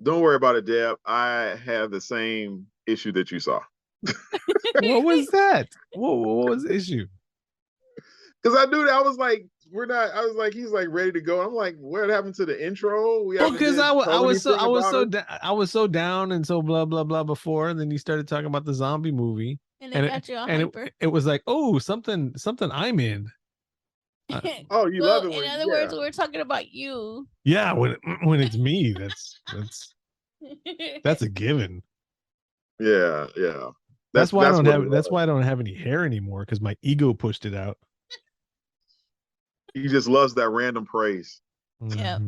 Don't worry about it, Deb. I have the same issue that you saw. What was that? What was the issue? Because I knew that I was like, I was like, he's like ready to go. I'm like, what happened to the intro? We haven't Because I was so down and so blah blah blah before, and then you started talking about the zombie movie, and it got you all hyper. It was like, oh, something I'm in. Oh, you love it. In other words, we're talking about you. Yeah, when it's me, that's a given. Yeah. That's why I don't have any hair anymore, because my ego pushed it out. He just loves that random praise. Yeah.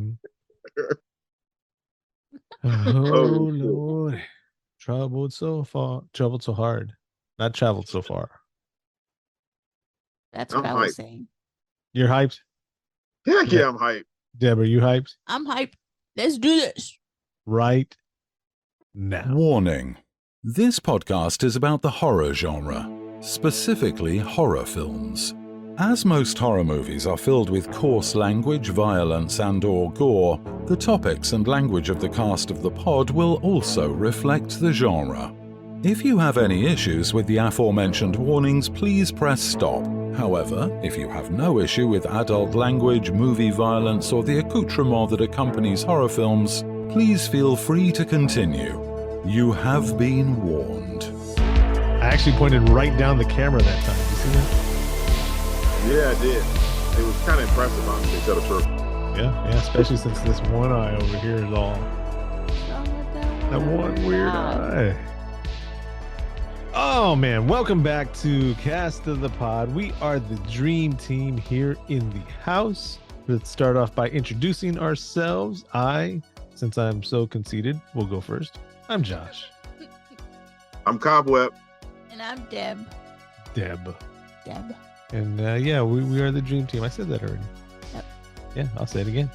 Oh Lord, troubled so hard, not traveled so far. That's what I was saying. You're hyped? Yeah, I'm hyped. Deb, are you hyped? I'm hyped. Let's do this right now. Warning. This podcast is about the horror genre, specifically horror films. As most horror movies are filled with coarse language, violence, and/or gore, the topics and language of the cast of the pod will also reflect the genre. If you have any issues with the aforementioned warnings, please press stop. However, if you have no issue with adult language, movie violence, or the accoutrement that accompanies horror films, please feel free to continue. You have been warned. I actually pointed right down the camera that time. You see that? Yeah, I did. It was kind of impressive, honestly, to tell the truth. Yeah, especially since this one eye over here is all that one weird eye. Oh man, welcome back to Cast of the Pod. We are the dream team here in the house. Let's start off by introducing ourselves. Since I'm so conceited, will go first. I'm Josh. I'm Cob Web. And I'm Deb. And we are the dream team. I said that already. Yep. Yeah, I'll say it again.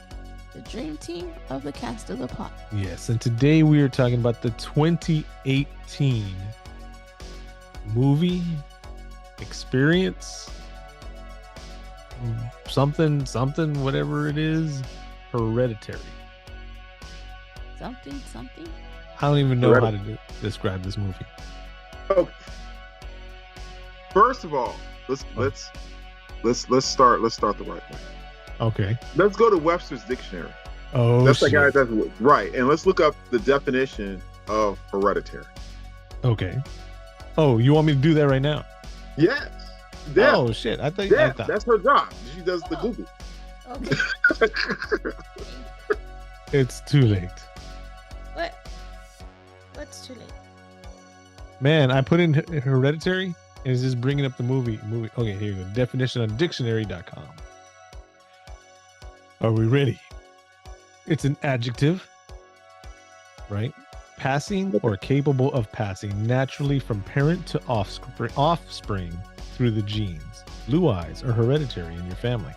The dream team of the Cast of the Pod. Yes, and today we are talking about the 2018 movie experience. Something, whatever it is. Hereditary. Something. I don't even know how to describe this movie. Okay. First of all, let's start the right way. Okay. Let's go to Webster's dictionary. Oh, that's the guy that's right, and let's look up the definition of hereditary. Okay. Oh, you want me to do that right now? Yes. Deb. Oh shit! I thought that's her job. She does the Google. Okay. It's too late. What? What's too late? Man, I put in Hereditary and it's just bringing up the movie. Okay, here you go. Definition on dictionary.com. Are we ready? It's an adjective, right? Passing or capable of passing naturally from parent to offspring through the genes. Blue eyes are hereditary in your family.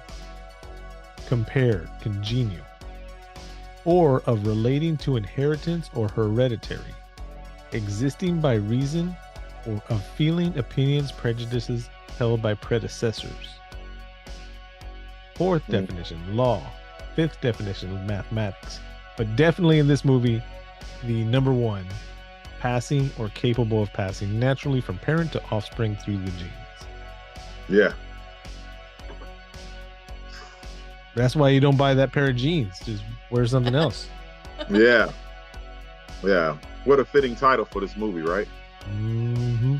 Compare, congenial. Or of relating to inheritance or hereditary. Existing by reason or of feeling, opinions, prejudices held by predecessors. Fourth definition, law. Fifth definition, mathematics. But definitely in this movie, the number one, passing or capable of passing naturally from parent to offspring through the genes. Yeah. That's why you don't buy that pair of jeans. Just wear something else. Yeah. What a fitting title for this movie, right? Mm-hmm.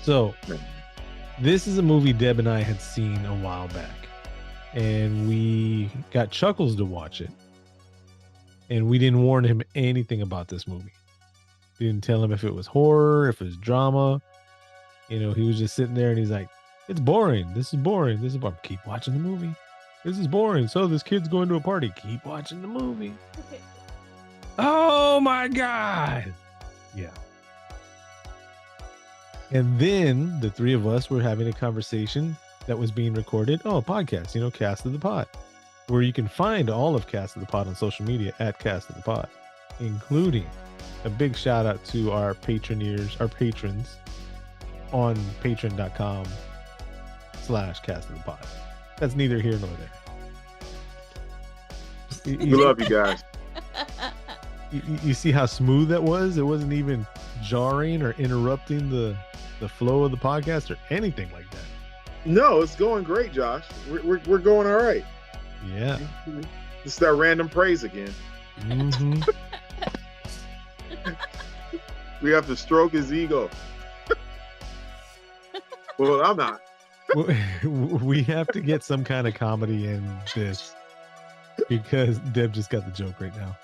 So, this is a movie Deb and I had seen a while back. And we got Chuckles to watch it. And we didn't warn him anything about this movie. We didn't tell him if it was horror, if it was drama. You know, he was just sitting there and he's like, it's boring. This is boring. Keep watching the movie. This is boring. So this kid's going to a party. Keep watching the movie. Oh my God. Yeah. And then the three of us were having a conversation that was being recorded. Oh, a podcast, Cast of the Pod, where you can find all of Cast of the Pod on social media at Cast of the Pod, including a big shout out to our patrons on patreon.com/Cast of the Pod. That's neither here nor there. We love you guys. You see how smooth that was? It wasn't even jarring or interrupting the flow of the podcast or anything like that. No, it's going great, Josh. We're going all right. Yeah. It's that random praise again. Mm-hmm. We have to stroke his ego. Well, I'm not. We have to get some kind of comedy in this because Deb just got the joke right now.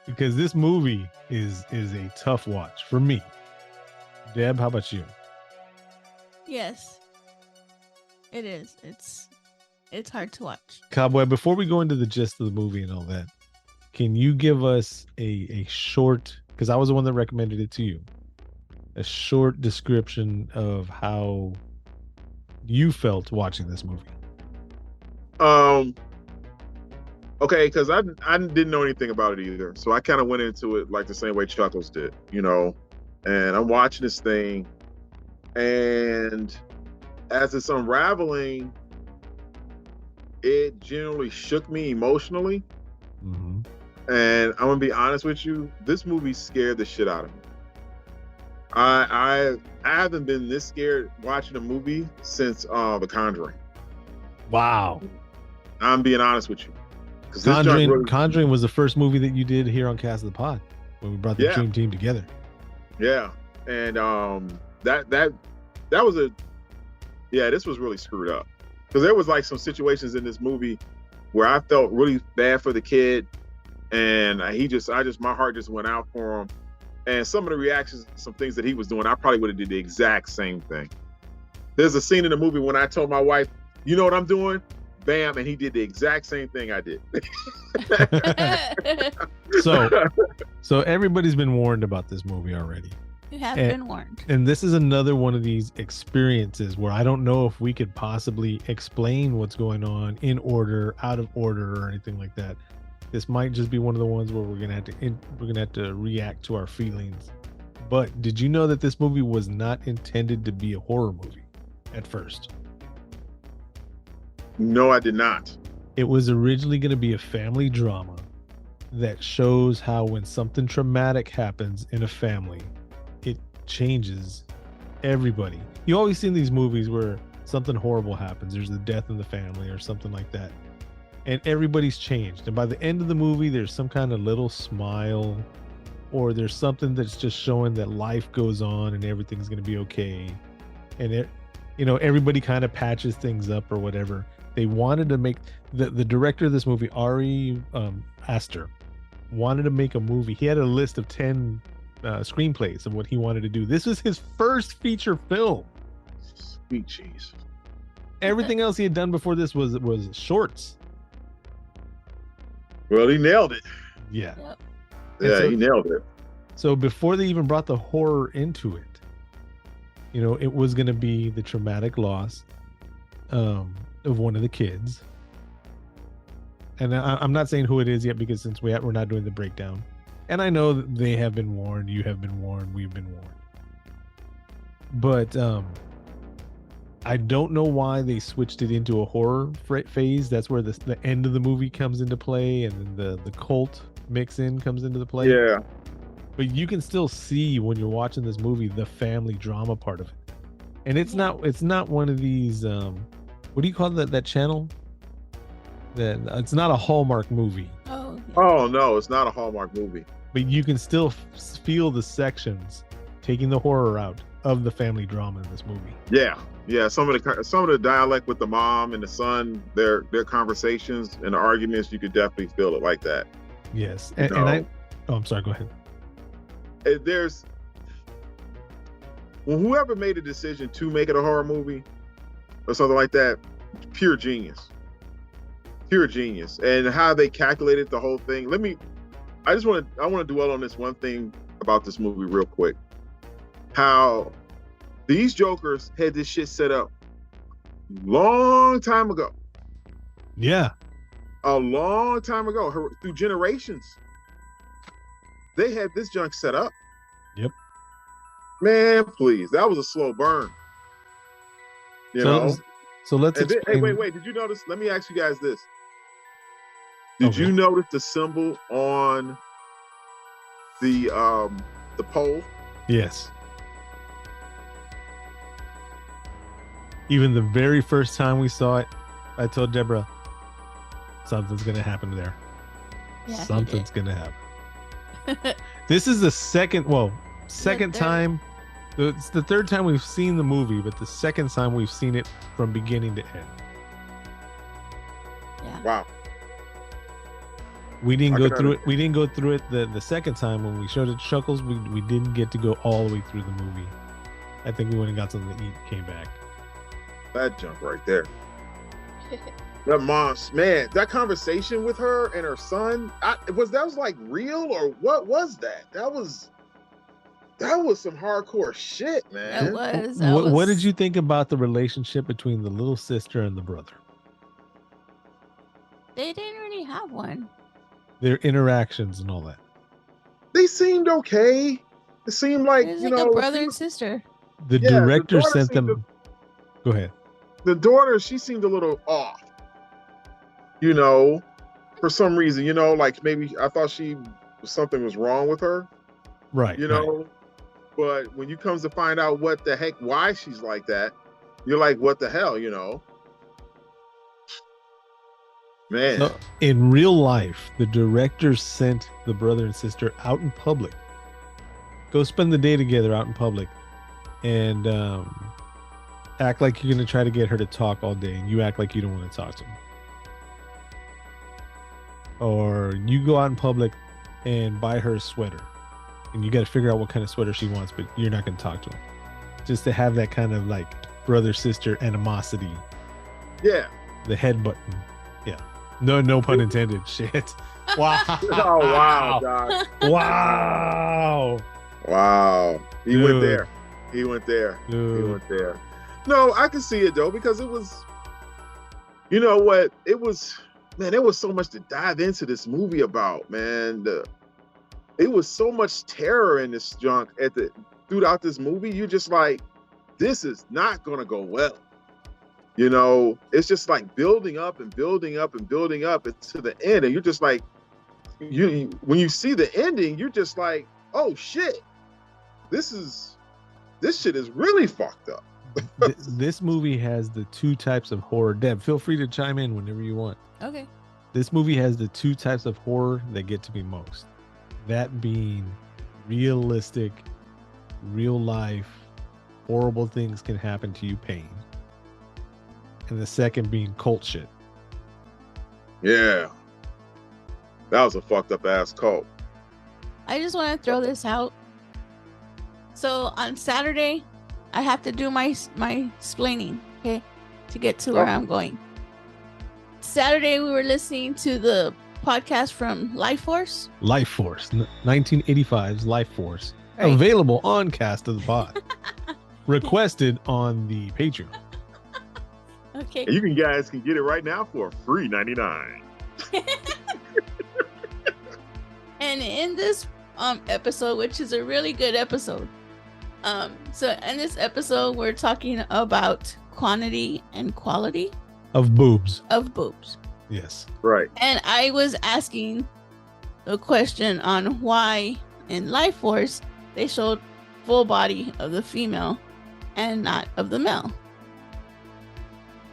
Because this movie is a tough watch for me. Deb, how about you? Yes. It is. It's hard to watch. Cob Web, before we go into the gist of the movie and all that, can you give us a short, because I was the one that recommended it to you, a short description of how you felt watching this movie? Okay, because I didn't know anything about it either, so I kind of went into it like the same way Chuckles did, you know. And I'm watching this thing, and as it's unraveling, it generally shook me emotionally. Mm-hmm. And I'm gonna be honest with you, this movie scared the shit out of me. I haven't been this scared watching a movie since The Conjuring. Wow. I'm being honest with you. Conjuring was the first movie that you did here on Cast of the Pod when we brought the Dream Team together. Yeah, and that was this was really screwed up, because there was like some situations in this movie where I felt really bad for the kid, and my heart just went out for him. And some of the reactions, some things that he was doing, I probably would have did the exact same thing. There's a scene in the movie when I told my wife, "You know what I'm doing?" Bam, and he did the exact same thing I did. So everybody's been warned about this movie already. You have been warned. And this is another one of these experiences where I don't know if we could possibly explain what's going on in order, out of order, or anything like that. This might just be one of the ones where we're gonna have to react to our feelings. But did you know that this movie was not intended to be a horror movie at first? No, I did not. It was originally going to be a family drama that shows how when something traumatic happens in a family, it changes everybody. You always see in these movies where something horrible happens. There's a death in the family or something like that. And everybody's changed. And by the end of the movie, there's some kind of little smile, or there's something that's just showing that life goes on and everything's going to be okay. And everybody kind of patches things up or whatever. They wanted to make the director of this movie, Ari Aster, wanted to make a movie. He had a list of 10 screenplays of what he wanted to do. This was his first feature film. Sweet cheese. Everything else he had done before this was shorts. Well, he nailed it. Yeah. Yep. Yeah, he nailed it. So before they even brought the horror into it, it was going to be the traumatic loss of one of the kids. And I'm not saying who it is yet, because since we're not doing the breakdown, and I know that they have been warned, you have been warned, we've been warned, but I don't know why they switched it into a horror phase. That's where the end of the movie comes into play, and then the cult mix in comes into the play. Yeah, but you can still see when you're watching this movie the family drama part of it, and it's not one of these what do you call that channel? That it's not a Hallmark movie. Oh. Oh no, it's not a Hallmark movie. But you can still feel the sections taking the horror out of the family drama in this movie. Yeah. Some of the dialect with the mom and the son, their conversations and the arguments, you could definitely feel it like that. Yes, I'm sorry. Go ahead. Whoever made a decision to make it a horror movie or something like that, pure genius. And how they calculated the whole thing. I want to dwell on this one thing about this movie real quick. How these jokers had this shit set up long time ago. Yeah. A long time ago, through generations. They had this junk set up. Yep. Man, please. That was a slow burn. You know? So let's explain. Hey, wait. Did you notice? Let me ask you guys this. Did you notice the symbol on the pole? Yes. Even the very first time we saw it, I told Deborah, something's gonna happen there. Yeah, Something's gonna happen. This is the second time. It's the third time we've seen the movie, but the second time we've seen it from beginning to end. Yeah. Wow. We didn't go through it. We didn't go through it the second time when we showed it to Chuckles. We didn't get to go all the way through the movie. I think we went and got something to eat, came back. That jump right there. That mom's, man, that conversation with her and her son, that was like real, or what was that? That was some hardcore shit, man. What did you think about the relationship between the little sister and the brother? They didn't really have one. Their interactions and all that. They seemed okay. It seemed like, It was like a brother and sister. The director sent them. Go ahead. The daughter, she seemed a little off. For some reason, like maybe I thought something was wrong with her. Right. Right. But when you comes to find out what the heck, why she's like that, you're like, what the hell, Man. So, in real life, the director sent the brother and sister out in public. Go spend the day together out in public and act like you're going to try to get her to talk all day, and you act like you don't want to talk to her. Or you go out in public and buy her a sweater, and you got to figure out what kind of sweater she wants, but you're not going to talk to her. Just to have that kind of like brother-sister animosity. Yeah. The head button. Yeah. No pun intended. Shit. Wow. Oh, wow, God. Wow. Wow. He went there. Dude. He went there. No, I can see it though, because it was, you know what? It was, man, there was so much to dive into this movie about, man. It was so much terror in this junk throughout this movie. You're just like, this is not going to go well. It's just like building up and building up and building up to the end. And you're just like, when you see the ending, you're just like, oh shit, this shit is really fucked up. This movie has the two types of horror. Deb, feel free to chime in whenever you want. Okay. This movie has the two types of horror that get to me most. That being realistic, real life, horrible things can happen to you pain. And the second being cult shit. Yeah. That was a fucked up ass cult. I just want to throw this out. So on Saturday, I have to do my explaining, okay, to get to where I'm going. Saturday, we were listening to the podcast from Life Force. 1985's Life Force. Right. Available on Cast of the Pod. Requested on the Patreon. Okay. And you guys can get it right now for free $99. And in this episode, which is a really good episode, so in this episode we're talking about quantity and quality of boobs. Yes. Right. And I was asking a question on why in Life Force they showed full body of the female and not of the male.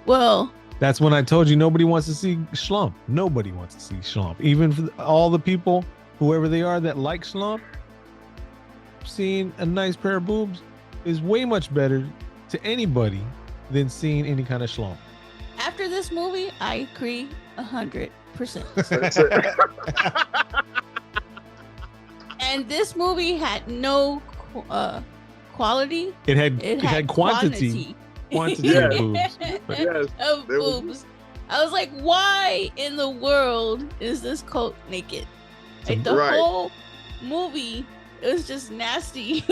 Well, that's when I told you nobody wants to see Schlump. Nobody wants to see Schlump. Even for all the people, whoever they are that like Schlump, seeing a nice pair of boobs is way much better to anybody than seeing any kind of Schlump. After this movie, I agree 100%. And this movie had no quality. It had quantity. Quantity of boobs. Yes, of boobs. I was like, why in the world is this cult naked? Like the whole movie, it was just nasty.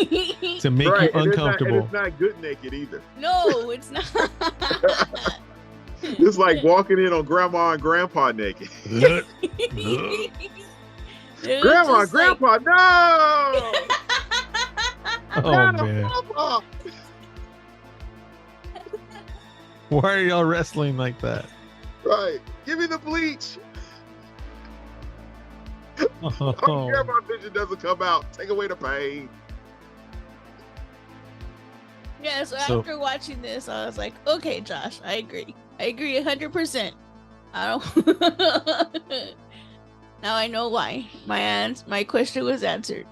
To make you uncomfortable. It's not good naked either. No, it's not. It's like walking in on grandma and grandpa naked. Grandma, grandpa, no! Oh, man. Why are y'all wrestling like that? Right. Give me the bleach. I don't care about vision doesn't come out. Take away the pain. Yeah, so after watching this, I was like, okay, Josh, I agree. I agree 100%. I don't. Now I know why. My question was answered.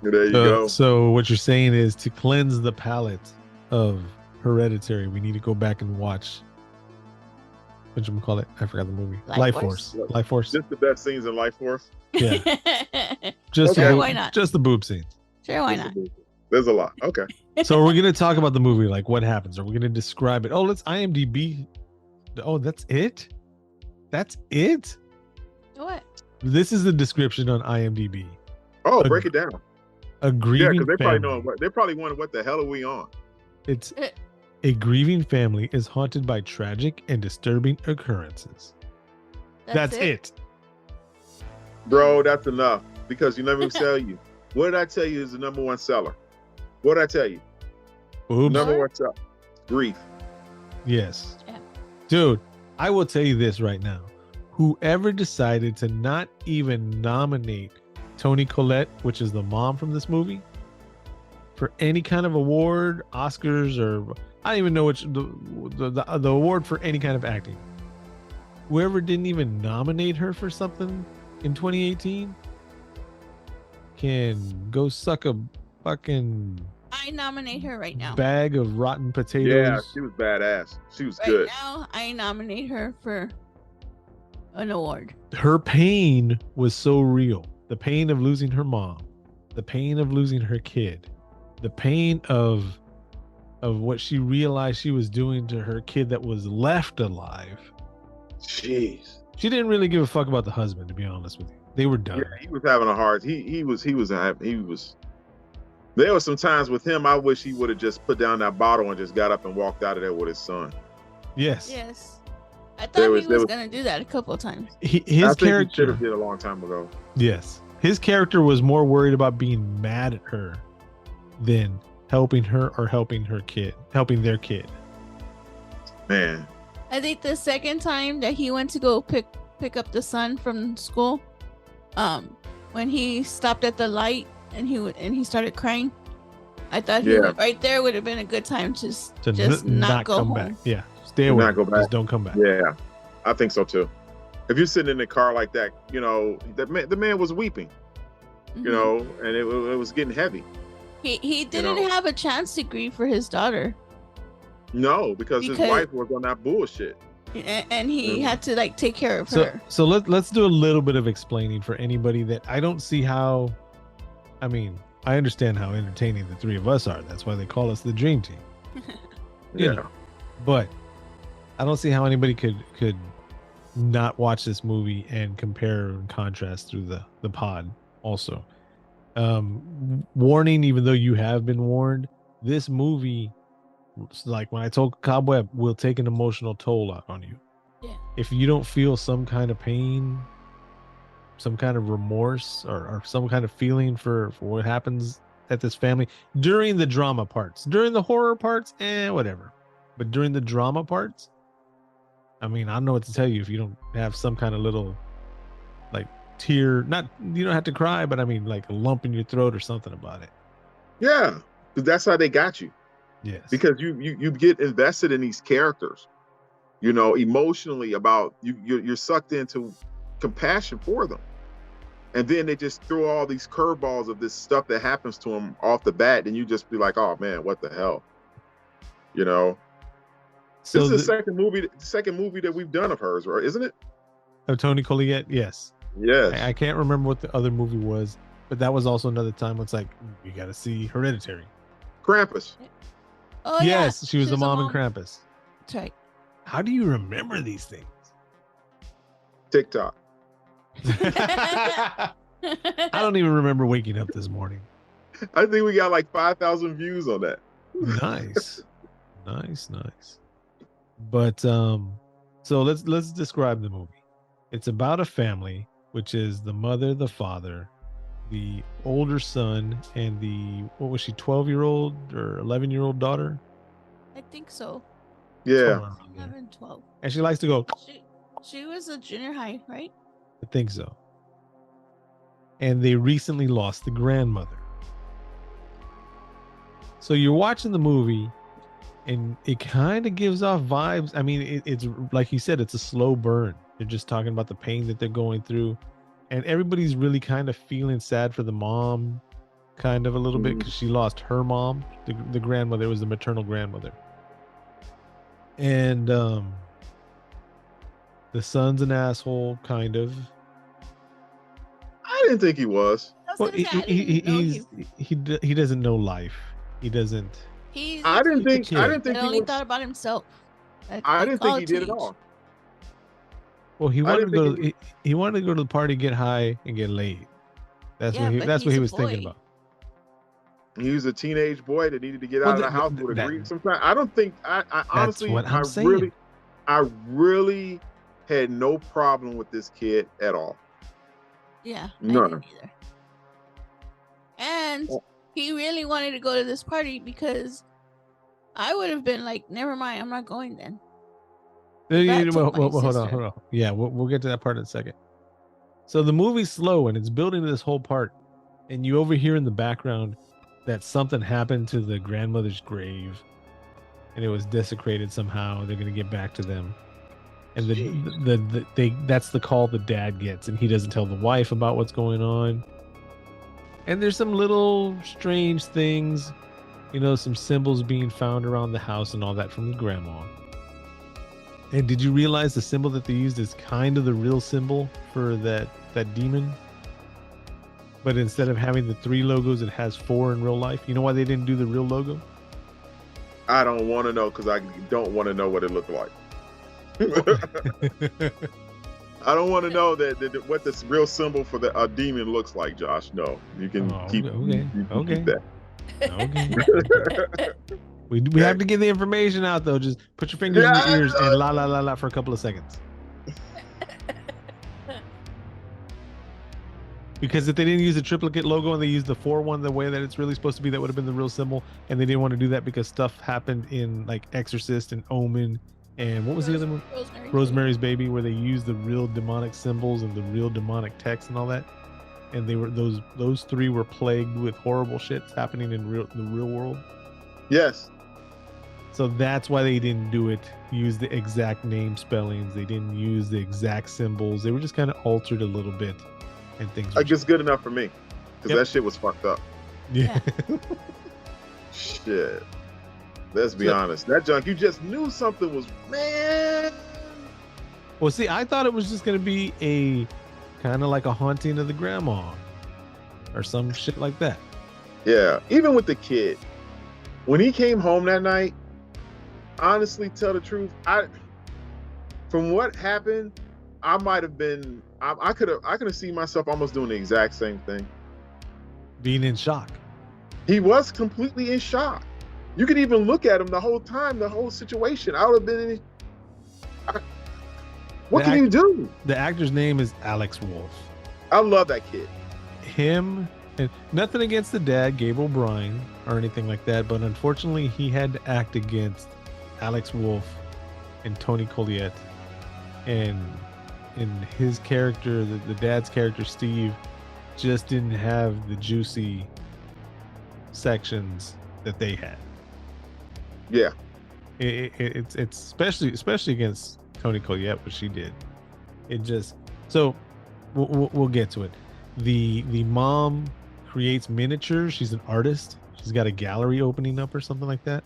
There you go. So what you're saying is, to cleanse the palate of Hereditary, we need to go back and watch. What you call it? I forgot the movie. Life Force. Life Force. Just the best scenes in Life Force. Yeah. Just sure, why not? Just the boob scenes. Sure, why not? There's a lot. Okay. So we're gonna talk about the movie, like what happens. Are we gonna describe it? Oh, let's IMDb. Oh, that's it. That's it. What? This is the description on IMDb. Oh, break it down. A grieving because family. They probably wondering what the hell are we on. It's a grieving family is haunted by tragic and disturbing occurrences. That's it. Bro, that's enough. Because you let me tell you. What did I tell you is the number one seller? What did I tell you? Boobs. Number one seller. Grief. Yes. Yeah. Dude, I will tell you this right now. Whoever decided to not even nominate Toni Collette, which is the mom from this movie, for any kind of award, Oscars, or I don't even know which the award for any kind of acting. Whoever didn't even nominate her for something in 2018 can go suck a fucking I nominate her right now. bag of rotten potatoes. Yeah, she was badass. She was good. Right now, I nominate her for an award. Her pain was so real. The pain of losing her mom, the pain of losing her kid, the pain of what she realized she was doing to her kid that was left alive. Jeez. She didn't really give a fuck about the husband, to be honest with you. They were done. Yeah, he was having a hard. He was. There were some times with him. I wish he would have just put down that bottle and just got up and walked out of there with his son. Yes. Yes. I thought he was going to do that a couple of times. His character should have did a long time ago. Yes. His character was more worried about being mad at her than helping her or helping their kid. Man. I think the second time that he went to go pick up the son from school, when he stopped at the light and he started crying, I thought right there would have been a good time to just not go come home. back. Yeah. Stay away. Not go back. Just don't come back. Yeah. I think so too. If you're sitting in the car like that, you know, the man was weeping, you know, and it was getting heavy. He didn't have a chance to grieve for his daughter. No, because his wife was on that bullshit. And he had to like take care of her. So let's do a little bit of explaining for anybody that I don't see how. I mean, I understand how entertaining the three of us are. That's why they call us the Dream Team. You know, but I don't see how anybody could not watch this movie and compare and contrast through the pod. Also, warning, even though you have been warned, this movie, like when I told Cob Web, will take an emotional toll out on you. Yeah. If you don't feel some kind of pain, some kind of remorse, or some kind of feeling for what happens at this family during the drama parts, during the horror parts, whatever. But during the drama parts, I mean, I don't know what to tell you if you don't have some kind of little like tear. You don't have to cry, but I mean like a lump in your throat or something about it. Yeah, because that's how they got you. Yes. Because you get invested in these characters, you know, emotionally about you're sucked into compassion for them. And then they just throw all these curveballs of this stuff that happens to them off the bat, and you just be like, oh man, what the hell? You know? So this is the second movie that we've done of hers, right? Isn't it? Of Toni Collette, yes. Yes. I can't remember what the other movie was, but that was also another time when it's like, you got to see Hereditary. Krampus. Oh, yes, yeah. she was the mom in Krampus. That's right. How do you remember these things? TikTok. I don't even remember waking up this morning. I think we got like 5,000 views on that. Nice. Nice. But so let's describe the movie. It's about a family, which is the mother, the father, the older son, and the, what was she, 12-year-old or 11-year-old daughter? I think so. Yeah. 11, 12. And she likes to go. She was a junior high, right? I think so. and they recently lost the grandmother. So you're watching the movie, and it kind of gives off vibes. I mean, it's like you said, it's a slow burn. They're just talking about the pain that they're going through, and everybody's really kind of feeling sad for the mom, kind of a little bit, because she lost her mom. The grandmother was the maternal grandmother, and the son's an asshole, kind of. I didn't think he was. Well, he doesn't know life. He doesn't. I didn't think he only thought about himself. I didn't think he did at all. Well, he wanted to go. He wanted to go to the party, get high, and get laid. That's what he was thinking about. He was a teenage boy that needed to get out of the house with a Greek. Sometimes I don't think. I honestly, I really had no problem with this kid at all. Yeah, none. I didn't either. And he really wanted to go to this party because I would have been like, never mind, I'm not going then. Hold on. Yeah, we'll get to that part in a second. So the movie's slow and it's building to this whole part, and you overhear in the background that something happened to the grandmother's grave, and it was desecrated somehow. They're gonna get back to them, and that's the call the dad gets, and he doesn't tell the wife about what's going on. And there's some little strange things, some symbols being found around the house and all that from the grandma. And did you realize the symbol that they used is kind of the real symbol for that demon? But instead of having the 3 logos, it has 4 in real life. You know why they didn't do the real logo? I don't want to know, because I don't want to know what it looked like. I don't want to know what this real symbol for a demon looks like, Josh. No, you can keep that. Okay. We have to get the information out, though. Just put your fingers in your ears and la la la la for a couple of seconds. Because if they didn't use the triplicate logo and they used the 4 the way that it's really supposed to be, that would have been the real symbol. And they didn't want to do that because stuff happened in like Exorcist and Omen. And what was the other one? Rosemary's Baby, where they used the real demonic symbols and the real demonic text and all that. And they were those 3 were plagued with horrible shits happening in the real world. Yes. So that's why they didn't do it. Use the exact name spellings. They didn't use the exact symbols. They were just kind of altered a little bit, and things. Like it's good enough for me, because that shit was fucked up. Yeah. Shit. Let's be honest. That junk, you just knew something was, man. Well, see, I thought it was just going to be a kind of like a haunting of the grandma or some shit like that. Yeah. Even with the kid, when he came home that night, honestly, tell the truth, from what happened, I might have been, I could have seen myself almost doing the exact same thing. Being in shock. He was completely in shock. You could even look at him the whole time, the whole situation. I would have been what can you do? The actor's name is Alex Wolff. I love that kid. Him, and nothing against the dad, Gabriel Byrne, or anything like that, but unfortunately he had to act against Alex Wolff and Toni Collette. And in his character, the dad's character, Steve, just didn't have the juicy sections that they had. Yeah, it's especially against Toni Collette, what she did. It just, so we'll get to it. The mom creates miniatures. She's an artist. She's got a gallery opening up or something like that.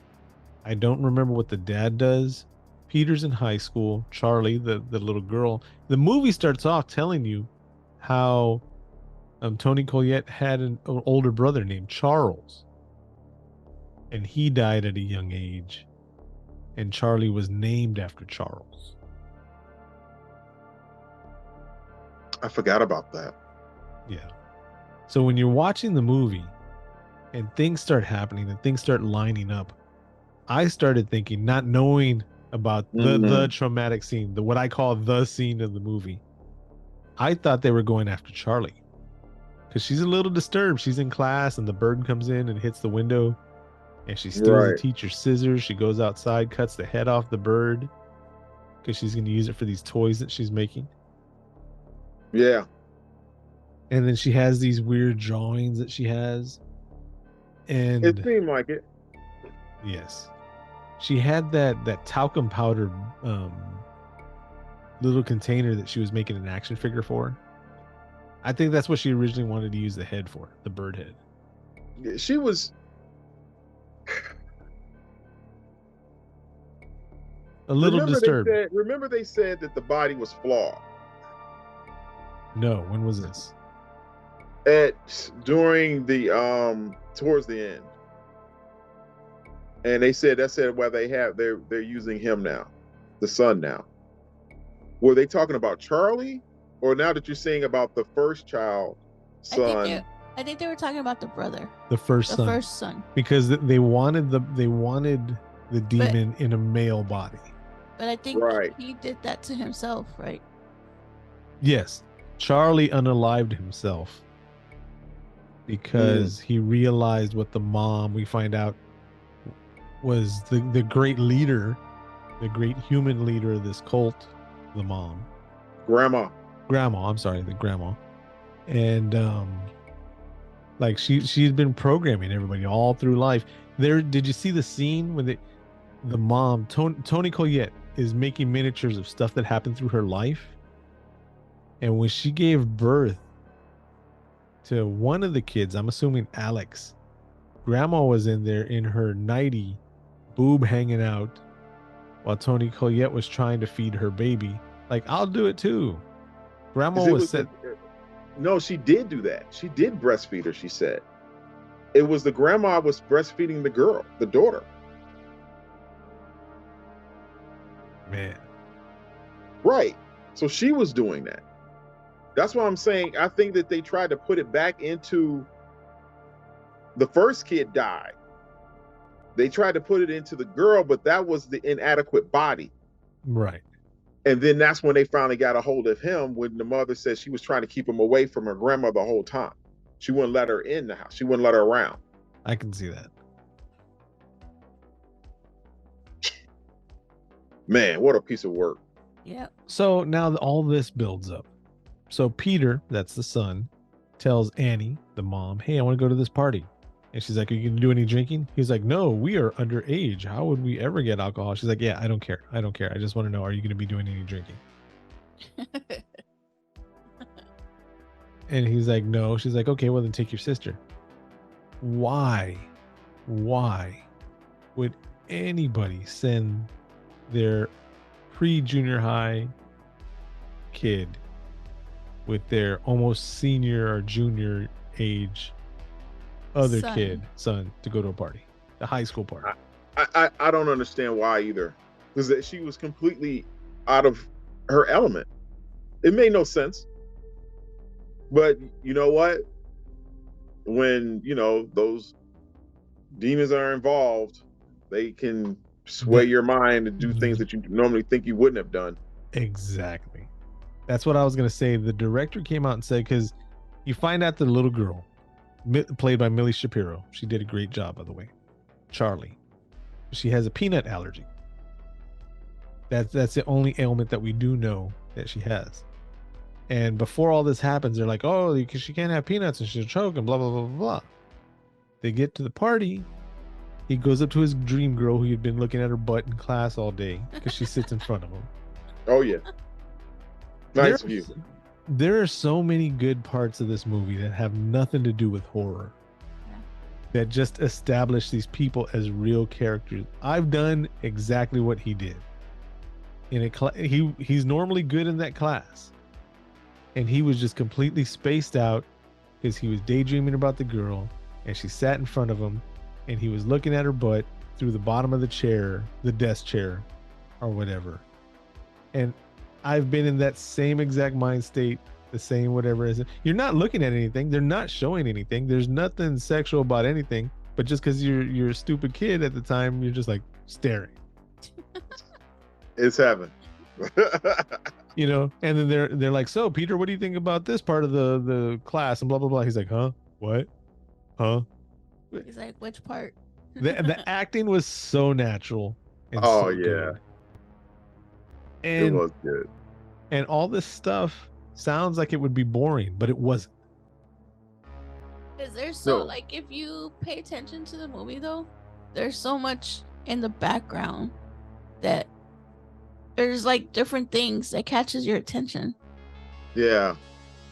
I don't remember what the dad does. Peter's in high school. Charlie, the little girl. The movie starts off telling you how Toni Collette had an older brother named Charles. And he died at a young age. And Charlie was named after Charles. I forgot about that. Yeah. So when you're watching the movie and things start happening and things start lining up, I started thinking, not knowing about the traumatic scene, what I call the scene of the movie, I thought they were going after Charlie. Because she's a little disturbed. She's in class and the bird comes in and hits the window. And she steals the teacher's scissors. She goes outside, cuts the head off the bird because she's going to use it for these toys that she's making. Yeah. And then she has these weird drawings that she has. And It seemed like it. yes, she had that talcum powder little container that she was making an action figure for. I think that's what she originally wanted to use the head for, the bird head. She was A little disturbed. Remember they said that the body was flawed. No, when was this? During the towards the end. And they said why they're using him now, the son now. Were they talking about Charlie, or now that you're saying about the first child, son? I think they were talking about the brother, The first son, because they wanted the demon in a male body. But I think he did that to himself, right? Yes, Charlie unalived himself because he realized what the mom, we find out, was the great leader, the great human leader of this cult, the mom. Grandma, I'm sorry, the grandma. And like she's been programming everybody all through life. Did you see the scene when the mom, Toni Collette, is making miniatures of stuff that happened through her life? And when she gave birth to one of the kids, I'm assuming Alex, grandma was in there in her nightie, boob hanging out, while Toni Collette was trying to feed her baby. Like, I'll do it too. Grandma was said. No, she did do that. She did breastfeed her, she said. It was the grandma was breastfeeding the girl, the daughter. Man. Right. So she was doing that. That's why I'm saying I think that they tried to put it back into the first kid died. They tried to put it into the girl, but that was the inadequate body. Right. And then that's when they finally got a hold of him, when the mother said she was trying to keep him away from her grandma the whole time. She wouldn't let her in the house. She wouldn't let her around. I can see that. Man, what a piece of work. Yeah. So now all this builds up. So Peter, that's the son, tells Annie, the mom, hey, I want to go to this party. And she's like, are you going to do any drinking? He's like, no, we are underage. How would we ever get alcohol? She's like, yeah, I don't care. I just want to know, are you going to be doing any drinking? And he's like, no. She's like, okay, well then take your sister. Why would anybody send their pre-junior high kid with their almost senior or junior age son to go to a party, the high school party? I don't understand why either, because she was completely out of her element. It made no sense. But you know what? When those demons are involved, they can sway your mind to do things that you normally think you wouldn't have done. Exactly. That's what I was going to say. The director came out and said, because you find out the little girl, played by Millie Shapiro, she did a great job, by the way, Charlie, she has a peanut allergy. That's the only ailment that we do know that she has. And before all this happens, they're like, oh, because she can't have peanuts and she'll choke and blah, blah, blah, blah, blah. They get to the party. He goes up to his dream girl who had been looking at her butt in class all day because she sits in front of him. Oh, yeah. Nice view. There are so many good parts of this movie that have nothing to do with horror, that just establish these people as real characters. I've done exactly what he did. He's normally good in that class. And he was just completely spaced out because he was daydreaming about the girl, and she sat in front of him, and he was looking at her butt through the bottom of the chair, the desk chair, or whatever. And I've been in that same exact mind state, the same whatever it is. You're not looking at anything. They're not showing anything. There's nothing sexual about anything. But just because you're a stupid kid at the time, you're just like staring. It's heaven. And then they're like, so Peter, what do you think about this part of the class and blah blah blah? He's like, what? He's like, which part? The acting was so natural. And oh yeah, good. And it was good. And all this stuff sounds like it would be boring, but it wasn't. Because there's No. like, if you pay attention to the movie, though, there's so much in the background that there's like different things that catches your attention. Yeah.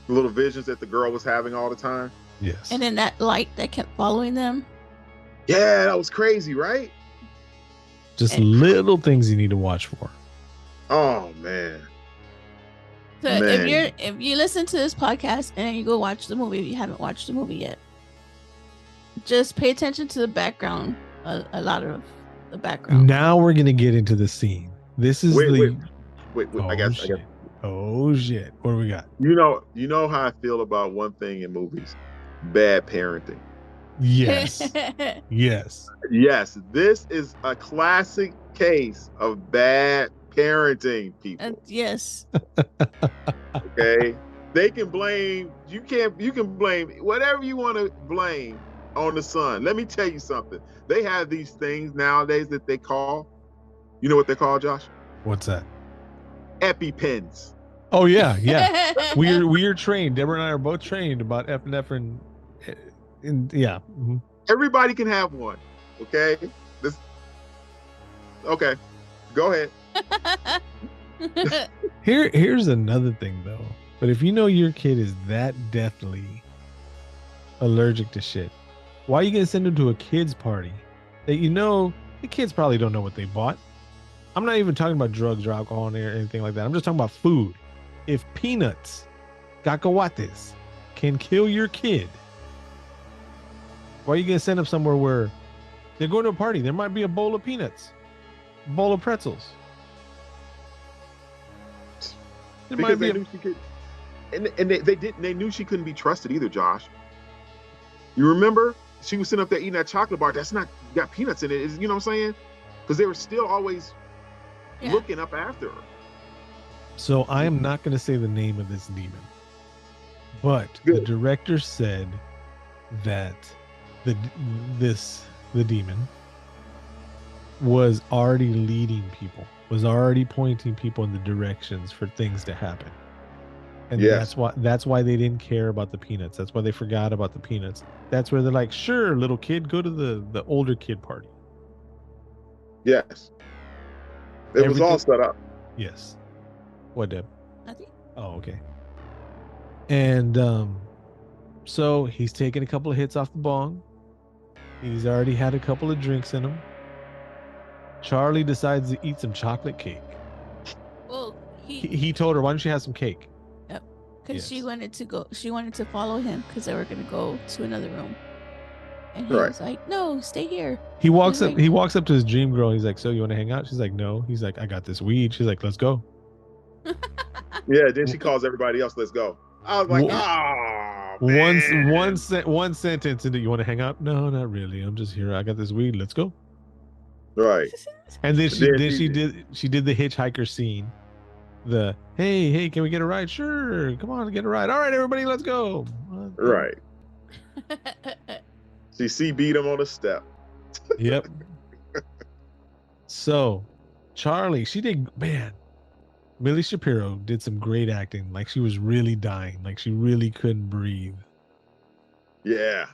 The little visions that the girl was having all the time. Yes. And then that light that kept following them. Yeah, that was crazy, right? Just little things you need to watch for. Oh man. So Man. if you listen to this podcast and then you go watch the movie, if you haven't watched the movie yet, just pay attention to the background. A lot of the background. Now we're gonna get into the scene. This is Wait, Oh, I guess. shit. Oh shit. What do we got? You know how I feel about one thing in movies: bad parenting. Yes. Yes. Yes, this is a classic case of bad parenting, people. Yes. Okay, they can blame. You can blame whatever you want to blame on the son. Let me tell you something. They have these things nowadays that they call. You know what they're called, Josh? What's that? EpiPens. Oh yeah, yeah. we are trained. Deborah and I are both trained about epinephrine. Yeah. Mhm. Everybody can have one. Okay. Okay. Go ahead. Here's another thing though. But if you know your kid is that deathly allergic to shit, why are you gonna send them to a kid's party that you know the kids probably don't know what they bought? I'm not even talking about drugs or alcohol or anything like that. I'm just talking about food. If peanuts, cacahuates, can kill your kid, why are you gonna send them somewhere where they're going to a party? There might be a bowl of peanuts, a bowl of pretzels. There Because might be they knew she could, and they knew she couldn't be trusted either, Josh. You remember she was sitting up there eating that chocolate bar. That's not got peanuts in it. You know what I'm saying? Because they were still always looking up after her. So I am not going to say the name of this demon, but the director said that the demon was already leading people, was already pointing people in the directions for things to happen. And that's why they didn't care about the peanuts. That's why they forgot about the peanuts. That's where they're like, sure, little kid, go to the older kid party. Yes. It was all set up. Yes. What, Deb? Nothing. Oh, okay. And so he's taken a couple of hits off the bong. He's already had a couple of drinks in him. Charlie decides to eat some chocolate cake. Well, he told her, why don't you have some cake? Yep. Because she wanted to follow him because they were going to go to another room. And he was like, no, stay here. He walks up to his dream girl. He's like, so you want to hang out? She's like, no. He's like, I got this weed. She's like, let's go. Yeah, then she calls everybody else, let's go. I was like, oh, one sentence into, you want to hang out? No, not really. I'm just here. I got this weed. Let's go. Right. And then she did the hitchhiker scene. The hey, can we get a ride? Sure, come on, get a ride. All right, everybody, let's go. Right. She beat him on the step. Yep. So, Charlie, Millie Shapiro did some great acting. Like she was really dying. Like she really couldn't breathe. Yeah.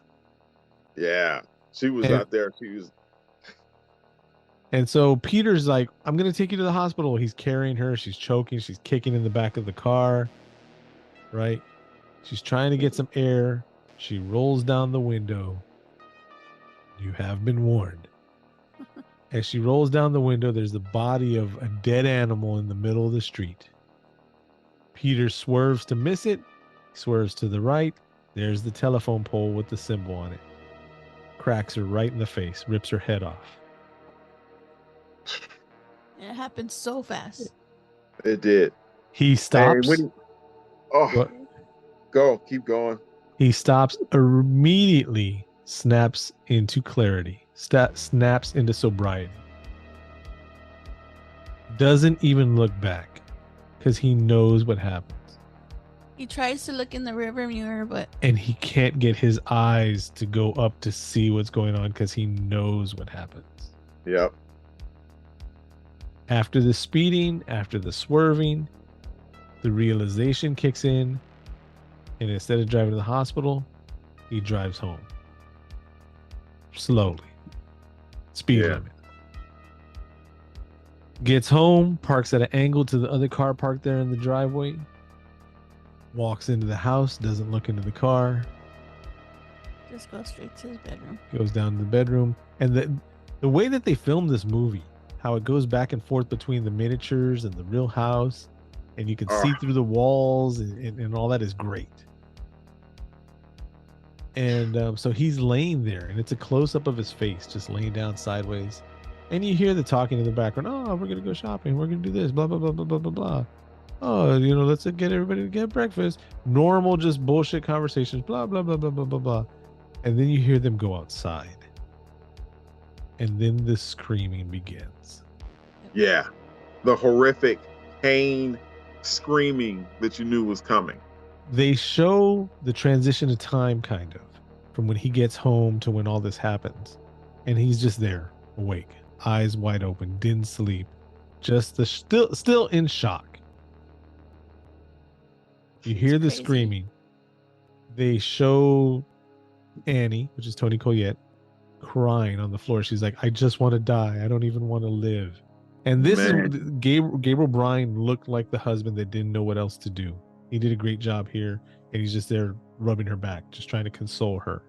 She was out there. And so Peter's like, I'm going to take you to the hospital. He's carrying her. She's choking. She's kicking in the back of the car. Right? She's trying to get some air. She rolls down the window. You have been warned. As she rolls down the window, there's the body of a dead animal in the middle of the street. Peter swerves to miss it. Swerves to the right. There's the telephone pole with the symbol on it. Cracks her right in the face. Rips her head off. It happened so fast. It did. He stops. Keep going. He stops immediately, snaps into clarity, snaps into sobriety. Doesn't even look back because he knows what happens. He tries to look in the rearview mirror, and he can't get his eyes to go up to see what's going on because he knows what happens. Yep. After the speeding, after the swerving, the realization kicks in, and instead of driving to the hospital, he drives home. Slowly. Speed limit. Gets home, parks at an angle to the other car parked there in the driveway. Walks into the house, doesn't look into the car. Just goes straight to his bedroom. Goes down to the bedroom. And the way that they filmed this movie, how it goes back and forth between the miniatures and the real house, and you can see through the walls and all that is great. And so he's laying there, and it's a close-up of his face, just laying down sideways. And you hear the talking in the background. Oh, we're going to go shopping. We're going to do this, blah, blah, blah, blah, blah, blah, blah. Oh, let's get everybody to get breakfast. Normal, just bullshit conversations, blah, blah, blah, blah, blah, blah, blah. And then you hear them go outside. And then the screaming begins. Yeah. The horrific pain screaming that you knew was coming. They show the transition of time, kind of, from when he gets home to when all this happens. And he's just there, awake, eyes wide open, didn't sleep, just still in shock. You hear the screaming. They show Annie, which is Toni Collette, crying on the floor. She's like, I just want to die. I don't even want to live. And this is Gabriel Byrne looked like the husband that didn't know what else to do. He did a great job here, and he's just there rubbing her back, just trying to console her.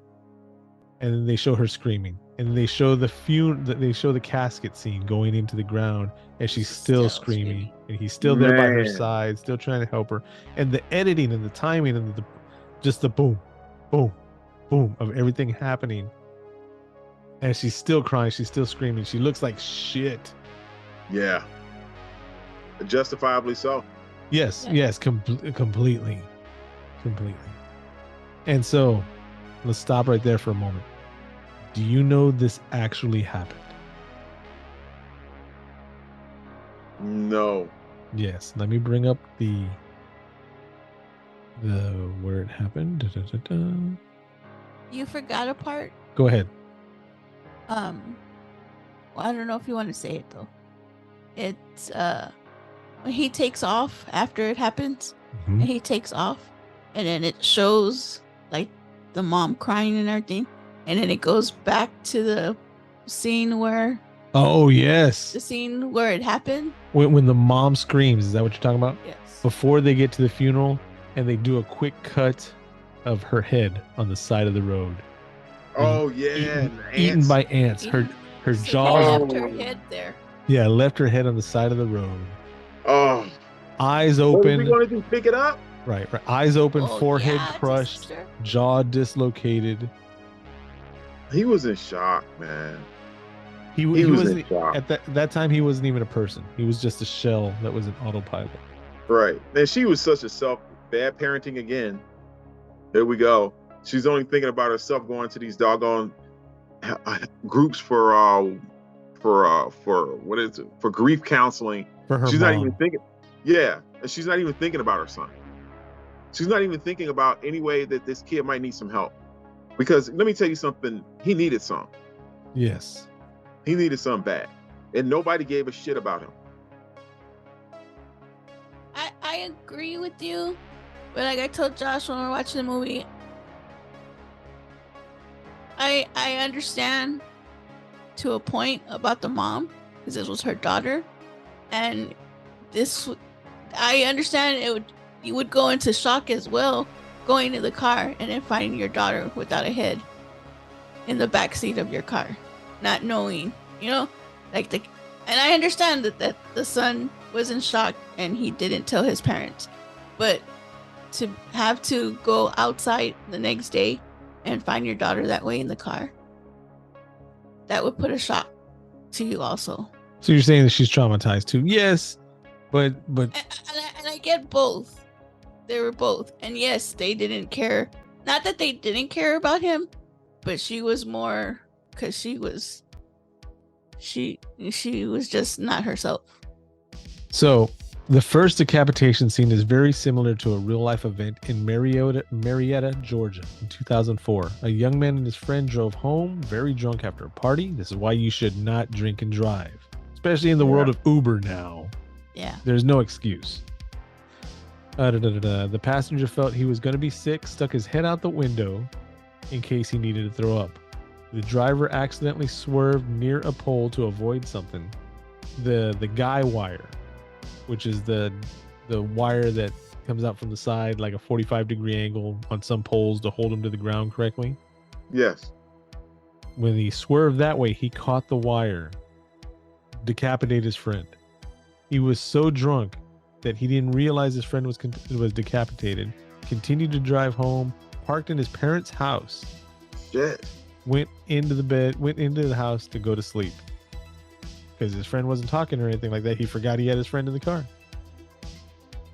And then they show her screaming, and they show the casket scene going into the ground, and she's still screaming, and he's still there by her side, still trying to help her. And the editing and the timing and just the boom, boom, boom of everything happening. And she's still crying, she's still screaming. She looks like shit. Yeah. Justifiably so. Yes, completely. And so, let's stop right there for a moment. Do you know this actually happened? No. Yes. Let me bring up the where it happened. Da, da, da, da. You forgot a part. Go ahead. Well, I don't know if you want to say it though. It's when he takes off after it happens, and he takes off, and then it shows like the mom crying and everything, and then it goes back to the scene where. Oh yes. The scene where it happened. When the mom screams, is that what you're talking about? Yes. Before they get to the funeral, and they do a quick cut of her head on the side of the road. Oh yeah. Eaten by ants. Her jaw left her head there. Yeah, left her head on the side of the road. Oh. Eyes open. What are we going to do? Pick it up? Right. Eyes open, forehead crushed, jaw dislocated. He was in shock, man. He was in shock. At that time, he wasn't even a person. He was just a shell that was an autopilot. Right. And she was such a bad parenting again. Here we go. She's only thinking about herself, going to these doggone groups for what is it? For grief counseling. For her she's mom. not even thinking. Yeah, and she's not even thinking about her son. She's not even thinking about any way that this kid might need some help. Because let me tell you something, he needed some. Yes. He needed some bad. And nobody gave a shit about him. I agree with you. But like I told Josh when we were watching the movie, I understand to a point about the mom, because this was her daughter. And I understand you would go into shock as well, going to the car and then finding your daughter without a head in the back seat of your car, not knowing, and I understand that the son was in shock and he didn't tell his parents, but to have to go outside the next day and find your daughter that way in the car, that would put a shock to you also. So you're saying that she's traumatized too? Yes, but and I get both. They were both, and yes, they didn't care. Not that they didn't care about him, but she was more because she was just not herself. So the first decapitation scene is very similar to a real life event in Marietta, Georgia in 2004. A young man and his friend drove home very drunk after a party. This is why you should not drink and drive, especially in the world of Uber now. Yeah. There's no excuse. The passenger felt he was going to be sick, stuck his head out the window, in case he needed to throw up. The driver accidentally swerved near a pole to avoid something. The guy wire, which is the wire that comes out from the side like a 45-degree angle on some poles to hold him to the ground correctly. Yes. When he swerved that way, he caught the wire, decapitated his friend. He was so drunk that he didn't realize his friend was decapitated, continued to drive home, parked in his parents' house, Shit. went into the house to go to sleep. Because his friend wasn't talking or anything like that. He forgot he had his friend in the car.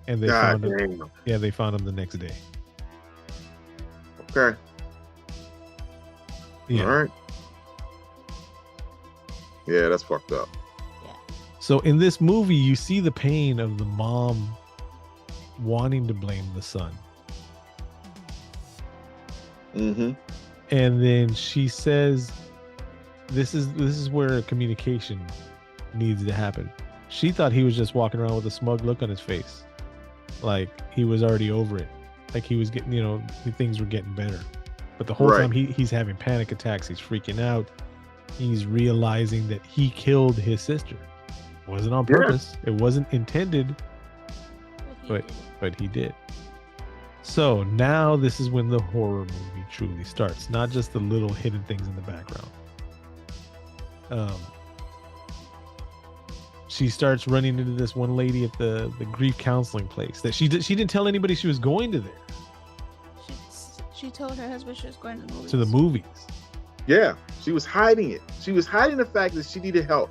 And they found him. Yeah, they found him the next day. Okay. Yeah. All right. Yeah, that's fucked up. So in this movie, you see the pain of the mom wanting to blame the son. Mm-hmm. And then she says, this is where communication needs to happen. She thought he was just walking around with a smug look on his face. Like he was already over it. Like he was getting, things were getting better. But the whole time he's having panic attacks. He's freaking out. He's realizing that he killed his sister. It wasn't on purpose. It wasn't intended, but he did. So now this is when the horror movie truly starts. Not just the little hidden things in the background. She starts running into this one lady at the grief counseling place that she didn't tell anybody she was going to there. She told her husband she was going to the movies. Yeah, she was hiding it. She was hiding the fact that she needed help.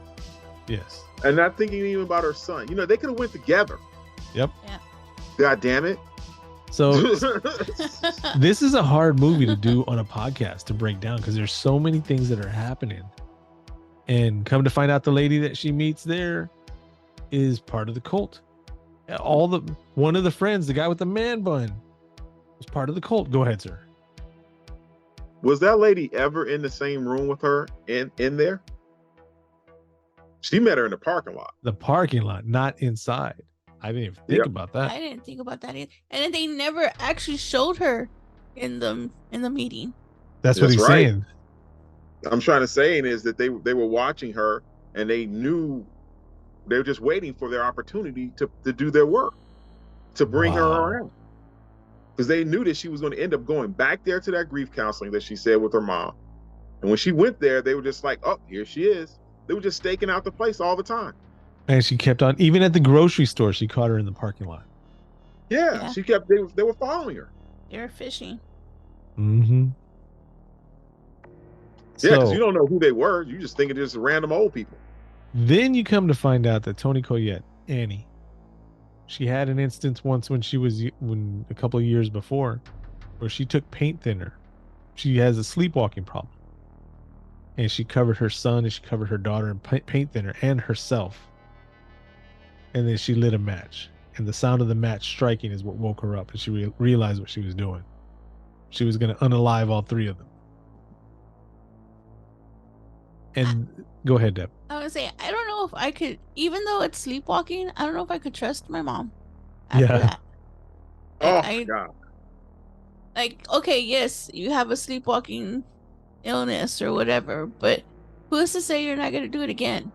Yes. And not thinking even about her son. They could have went together. Yep. Yeah. God damn it. So this is a hard movie to do on a podcast to break down because there's so many things that are happening. And come to find out, the lady that she meets there is part of the cult. One of the friends, the guy with the man bun, was part of the cult. Go ahead, sir. Was that lady ever in the same room with her in there? She met her in the parking lot. The parking lot, not inside. I didn't even think about that. I didn't think about that either. And then they never actually showed her in the meeting. That's what he's saying. I'm trying to say is that they were watching her and they knew they were just waiting for their opportunity to do their work, to bring her around. Because they knew that she was going to end up going back there to that grief counseling that she said with her mom. And when she went there, they were just like, oh, here she is. They were just staking out the place all the time. And she kept on, even at the grocery store, she caught her in the parking lot. Yeah. She kept, they were following her. They were fishing. Mm-hmm. Yeah, because you don't know who they were. You just think it's just random old people. Then you come to find out that Toni Collette, Annie, she had an instance once when a couple of years before, where she took paint thinner. She has a sleepwalking problem. And she covered her son and she covered her daughter in paint thinner and herself. And then she lit a match. And the sound of the match striking is what woke her up. And she realized what she was doing. She was going to unalive all three of them. And go ahead, Deb. I would say, I don't know if I could, even though it's sleepwalking, I don't know if I could trust my mom after that. Oh, God. Like, okay, yes, you have a sleepwalking illness or whatever, but who's to say you're not going to do it again?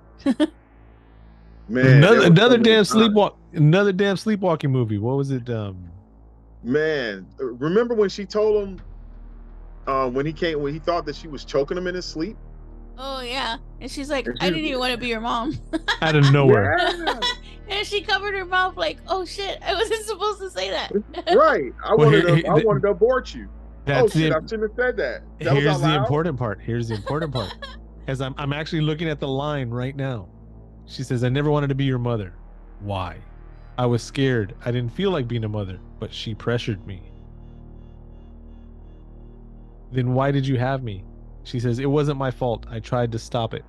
Man, another damn sleepwalking movie. What was it? Man, remember when she told him when he thought that she was choking him in his sleep? Oh yeah, and she's like, I didn't even want to be your mom. Out of nowhere. Yeah. And she covered her mouth like, oh shit, I wasn't supposed to say that. Right. I wanted to abort you. I shouldn't have said that. Here's the important part. As I'm actually looking at the line right now. She says, I never wanted to be your mother. Why? I was scared. I didn't feel like being a mother, but she pressured me. Then why did you have me? She says, it wasn't my fault. I tried to stop it.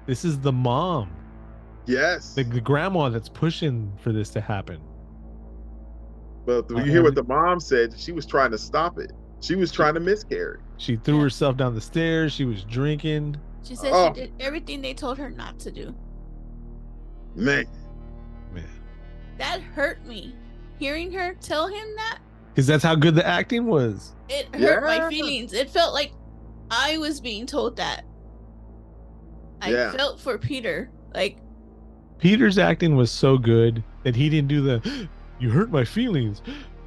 This is the mom. Yes. The grandma that's pushing for this to happen. But you hear what the mom said? She was trying to stop it. She was trying to miscarry. She threw herself down the stairs. She was drinking. She said she did everything they told her not to do. Man. That hurt me. Hearing her tell him that Because that's how good the acting was. It hurt my Yeah. feelings. It felt like I was being told that. I Yeah. felt for Peter. Like, Peter's acting was so good that he didn't do the "you hurt my feelings,"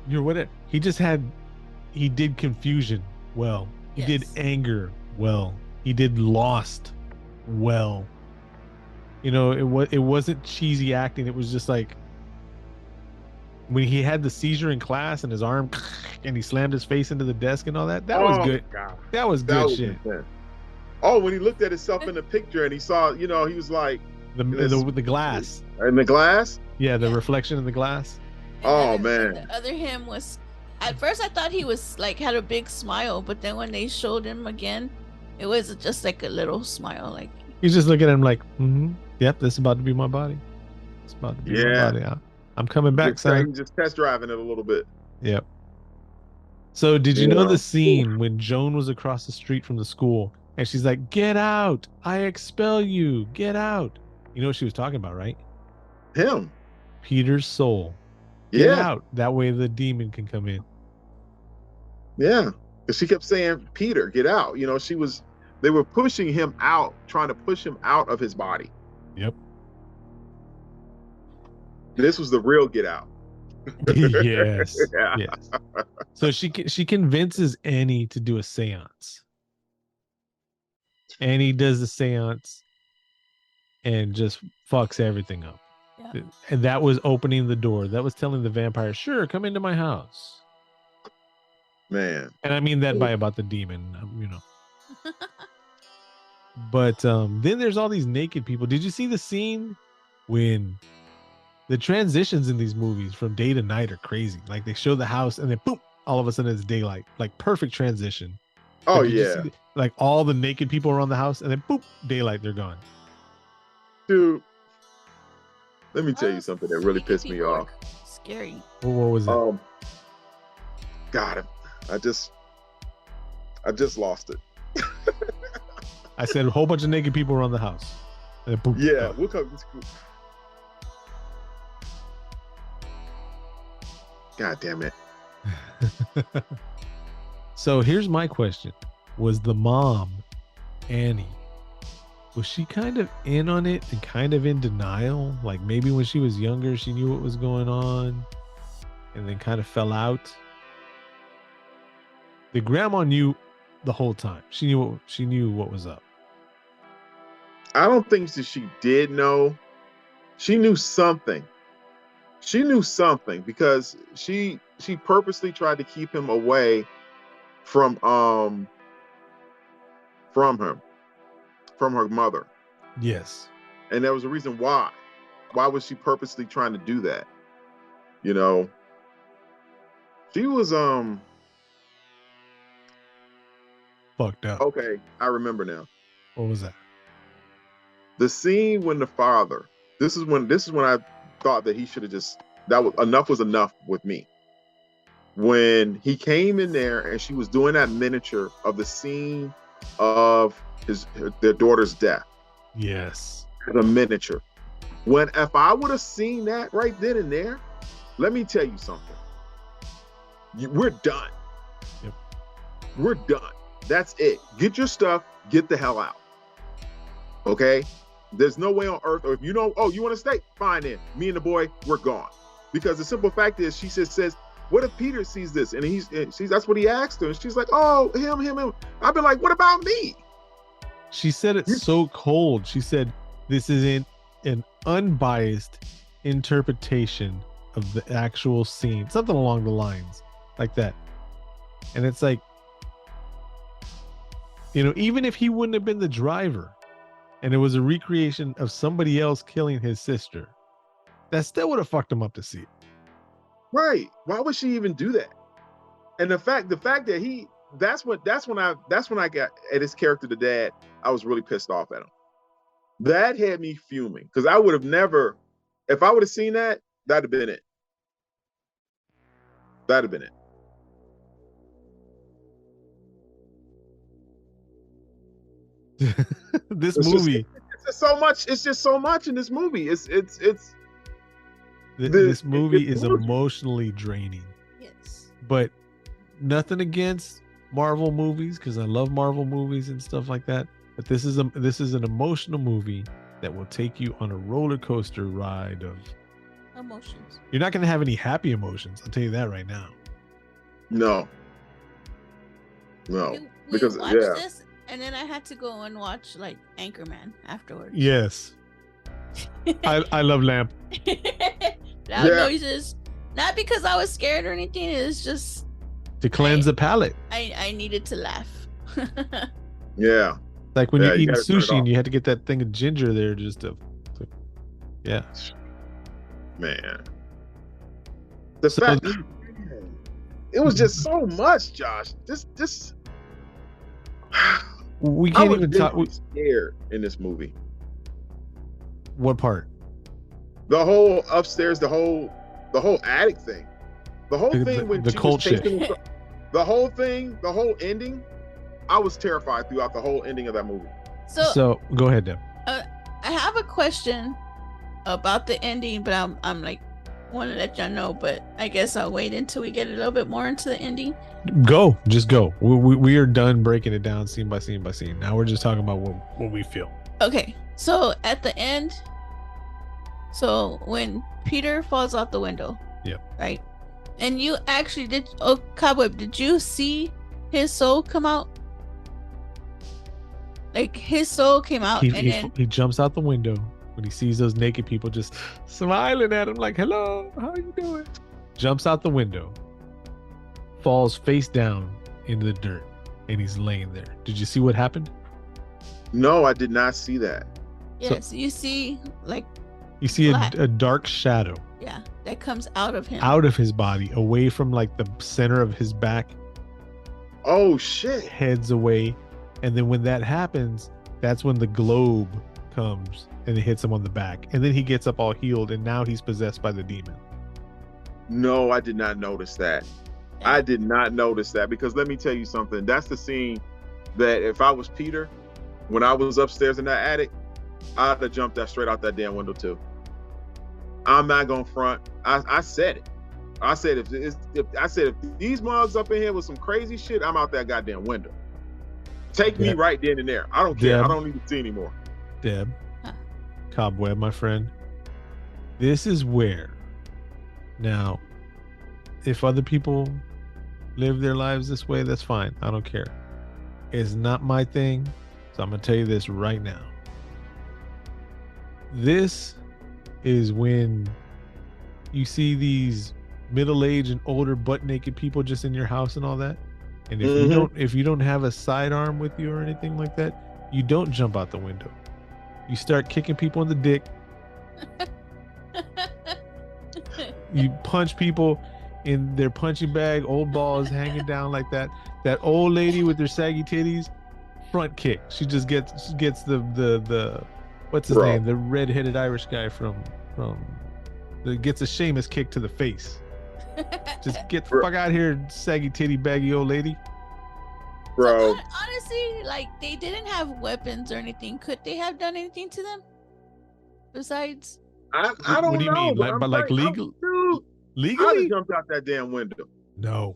you're whatever. He did confusion well. He did Yes. anger well. He did lost well. You know, it wasn't cheesy acting. It was just like when he had the seizure in class and his arm and he slammed his face into the desk and all that. That was good. God. That was That good was shit. intense. Oh, when he looked at himself in the picture and he saw, he was like The glass. in the glass. Yeah, the Yeah. reflection in the glass. and Oh, then man. the other him was. At first, I thought he was like had a big smile, but then when they showed him again, it was just like a little smile. Like, He's just looking at him like, yep, this is about to be my body. It's about to be Yeah. my body. I'm coming back, Just, son. just test driving it a little bit. Yep. So did you know Yeah. the scene when Joan was across the street from the school and she's like, "Get out! I expel you! Get out!" You know what she was talking about, right? Him. Peter's soul. Get Yeah. out. That way the demon can come in. Yeah. Because she kept saying, Peter, get out. They were pushing him out, trying to push him out of his body. Yep. This was the real get out. Yes. Yeah. Yes. So she convinces Annie to do a seance. Annie does the seance and just fucks everything up. yeah. And that was opening the door. That was telling the vampire, sure, come into my house. Man. And I mean that by about the demon, But then there's all these naked people. Did you see the scene when the transitions in these movies from day to night are crazy? Like they show the house and then boom, all of a sudden it's daylight. Like perfect transition. Oh, But did you yeah. see like all the naked people around the house and then boop, daylight, they're gone. Dude, let me tell you Those something that really naked pissed me people are off. Scary. What was it? God, I just lost it. I said a whole bunch of naked people around the house. And then boop, Yeah, gone. we'll come. God damn it. So here's my question. Was the mom, Annie, was she kind of in on it and kind of in denial? Like maybe when she was younger, she knew what was going on and then kind of fell out? The grandma knew the whole time. She knew what was up. I don't think that she did know. She knew something. She knew something because she purposely tried to keep him away from him, from her mother. Yes. And there was a reason why. Why was she purposely trying to do that? She was Fucked up. okay, I remember now. What was that? The scene when the father, this is when I thought that he should have just, was enough with me. When he came in there and she was doing that miniature of the scene of their daughter's death. Yes. The miniature. If I would have seen that right then and there, let me tell you something. We're done. Yep. We're done. That's it. Get your stuff, get the hell out. Okay? There's no way on earth, or if you know, you want to stay? Fine then. Me and the boy, we're gone. Because the simple fact is, she says, what if Peter sees this? And that's what he asked her. And she's like, oh, him. I've been like, what about me? She said it so cold. She said, this is an unbiased interpretation of the actual scene. Something along the lines like that. And it's like, even if he wouldn't have been the driver and it was a recreation of somebody else killing his sister, that still would have fucked him up to see it. Right. Why would she even do that? And the fact that that's when I got at his character, the dad, I was really pissed off at him. That had me fuming because I would have never, if I would have seen that, that'd have been it. That'd have been it. This It's movie. It's just so much. It's just so much in this movie. This movie is emotional. emotionally draining. Yes. But nothing against Marvel movies, because I love Marvel movies and stuff like that. But this is an emotional movie that will take you on a roller coaster ride of Emotions. You're not going to have any happy emotions. I'll tell you that right now. No. We Because watched this, and then I had to go and watch like Anchorman afterwards. Yes. I love Lamp. Loud noises. Not because I was scared or anything. It's just to cleanse the palate. I needed to laugh. Yeah. Like when you eat gotta turn it sushi and off. you had to get that thing of ginger there just to yeah. Man. The So- fact it was just so much, Josh. This We I can't was even talk. genuinely scared in this movie. What part? The whole upstairs, the whole attic thing. The whole The- thing when the she was cult shit. chasing him, the whole thing, the whole ending. I was terrified throughout the whole ending of that movie. So go ahead, Deb. I have a question about the ending, but I'm like want to let y'all know, but I guess I'll wait until we get a little bit more into the ending. Go, just go. We are done breaking it down scene by scene by scene. Now we're just talking about what we feel. Okay, so at the end, so when Peter falls out the window, right, and you actually did. Oh, Cobweb, did you see his soul come out? Like his soul came out, and then He jumps out the window when he sees those naked people just smiling at him like, "Hello, how you doing?" Jumps out the window, falls face down into the dirt, and he's laying there. Did you see what happened? No, I did not see that. yes, you see, like You see Black. a dark shadow that comes out of him. out of his body, away from like the center of his back, Oh shit. heads away. And then when that happens, that's when the globe comes and it hits him on the back. And then he gets up all healed, and now he's possessed by the demon. No, I did not notice that. I did not notice that, because let me tell you something. That's the scene that if I was Peter, when I was upstairs in that attic, I'd have jumped that straight out that damn window too. I'm not gonna front. I said it. I said if these mugs up in here with some crazy shit, I'm out that goddamn window. Take me Yeah. right then and there. I don't care. Yeah. I don't need to see anymore. Deb, Huh. Cob Web, my friend. This is where, now, if other people live their lives this way, that's fine. I don't care. It's not my thing. So I'm going to tell you this right now. This is when you see these middle-aged and older butt naked people just in your house and all that. And if you don't have a sidearm with you or anything like that, you don't jump out the window. You start kicking people in the dick. You punch people in their punching bag, old balls hanging down like that. That old lady with her saggy titties, front kick. She just gets the what's his name? The red-headed Irish guy from that gets a Sheamus kick to the face. Just get the fuck out of here, saggy titty baggy old lady. Bro. So, honestly, like they didn't have weapons or anything. Could they have done anything to them? Besides, I What don't do you know. mean? Like, I'm but like dude, I'd legally? have jumped out that damn window. No.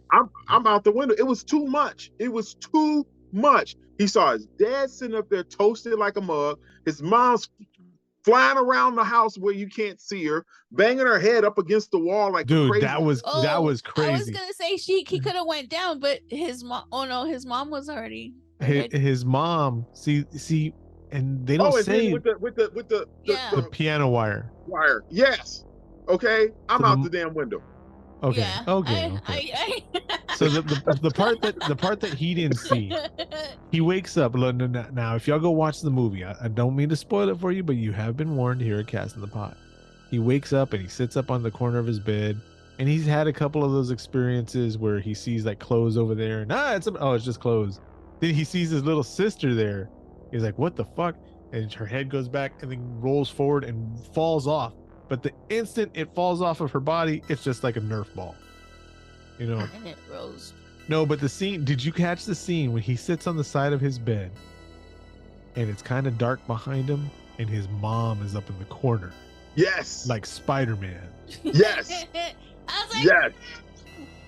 I'm out the window. It was too much. It was too much. He saw his dad sitting up there toasted like a mug. His mom's flying around the house where you can't see her, banging her head up against the wall like Dude, crazy. that was I was crazy. gonna say he could have went down, but his mom. Oh no, his mom was already. His mom. See, and they don't and say then with the the piano wire. wire. Yes. Okay. I'm So out the damn window. Okay. Yeah, Okay. So the part that he didn't see, he wakes up. Now, if y'all go watch the movie, I don't mean to spoil it for you, but you have been warned here at Cast in the Pot. He wakes up and he sits up on the corner of his bed, and he's had a couple of those experiences where he sees like clothes over there, and it's just clothes. Then he sees his little sister there. He's like, what the fuck? And her head goes back and then rolls forward and falls off. But the instant it falls off of her body, it's just like a Nerf ball. You know? And it rose. No, but the scene, did you catch the scene when he sits on the side of his bed and it's kind of dark behind him and his mom is up in the corner? Yes. Like Spider-Man. Yes. I was like, Yes.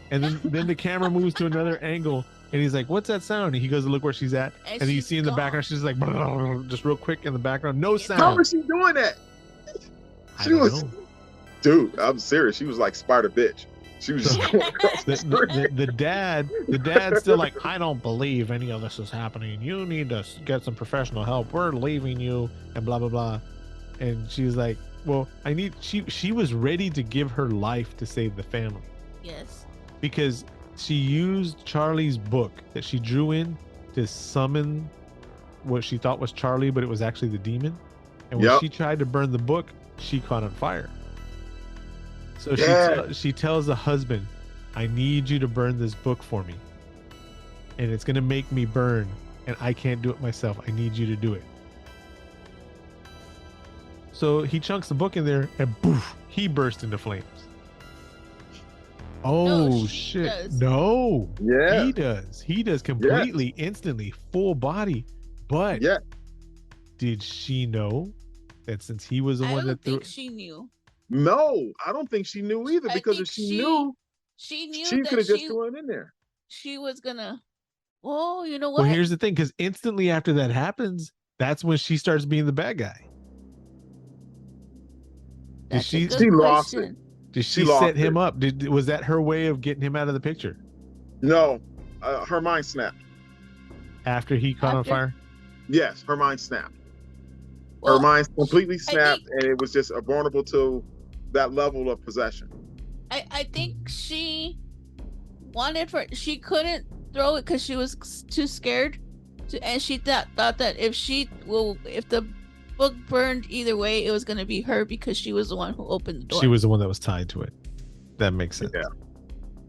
And then the camera moves to another angle, and he's like, "What's that sound?" And he goes to look where she's at, and then you see in the background, she's like, just real quick in the background, no sound. How was she doing that? She was, dude. I'm serious. She was like Spider Bitch. She was just going across the street. The dad's still like, "I don't believe any of this is happening. You need to get some professional help. We're leaving you," and blah blah blah. And she's like, "Well, I need." She was ready to give her life to save the family. Yes. Because she used Charlie's book that she drew in to summon what she thought was Charlie, but it was actually the demon. And when she tried to burn the book, she caught on fire. So she tells the husband, "I need you to burn this book for me. And it's going to make me burn, and I can't do it myself. I need you to do it." So he chunks the book in there, and poof, he burst into flames. Oh, No, shit. does. No. Yeah. He does completely, instantly, full body. But did she know that since he was the one that threw? I don't think she knew. No, I don't think she knew either, because if she knew, she could have just thrown it in there. She was gonna. Oh, you know what? Well, here's the thing, because instantly after that happens, that's when she starts being the bad guy. She lost it. Did she set him up? Was that her way of getting him out of the picture? No, her mind snapped. After he caught on fire? Yes, her mind snapped. Well, her mind completely snapped, and it was just vulnerable to that level of possession. I think she wanted she couldn't throw it because she was too scared to, and she thought that if the book burned either way, it was going to be her, because she was the one who opened the door. She was the one that was tied to it. That makes sense. Yeah.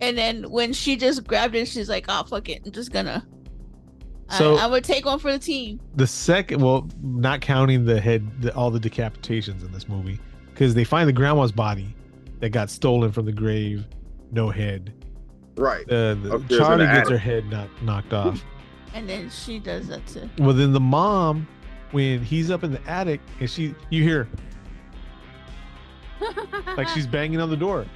And then when she just grabbed it, she's like, "Oh, fuck it, I'm just gonna." So I would take one for the team. The second, well, not counting all the decapitations in this movie, because they find the grandma's body that got stolen from the grave, no head. Right. Charlie gets her head knocked off. And then she does that too. Well, then the mom, when he's up in the attic, and you hear like she's banging on the door.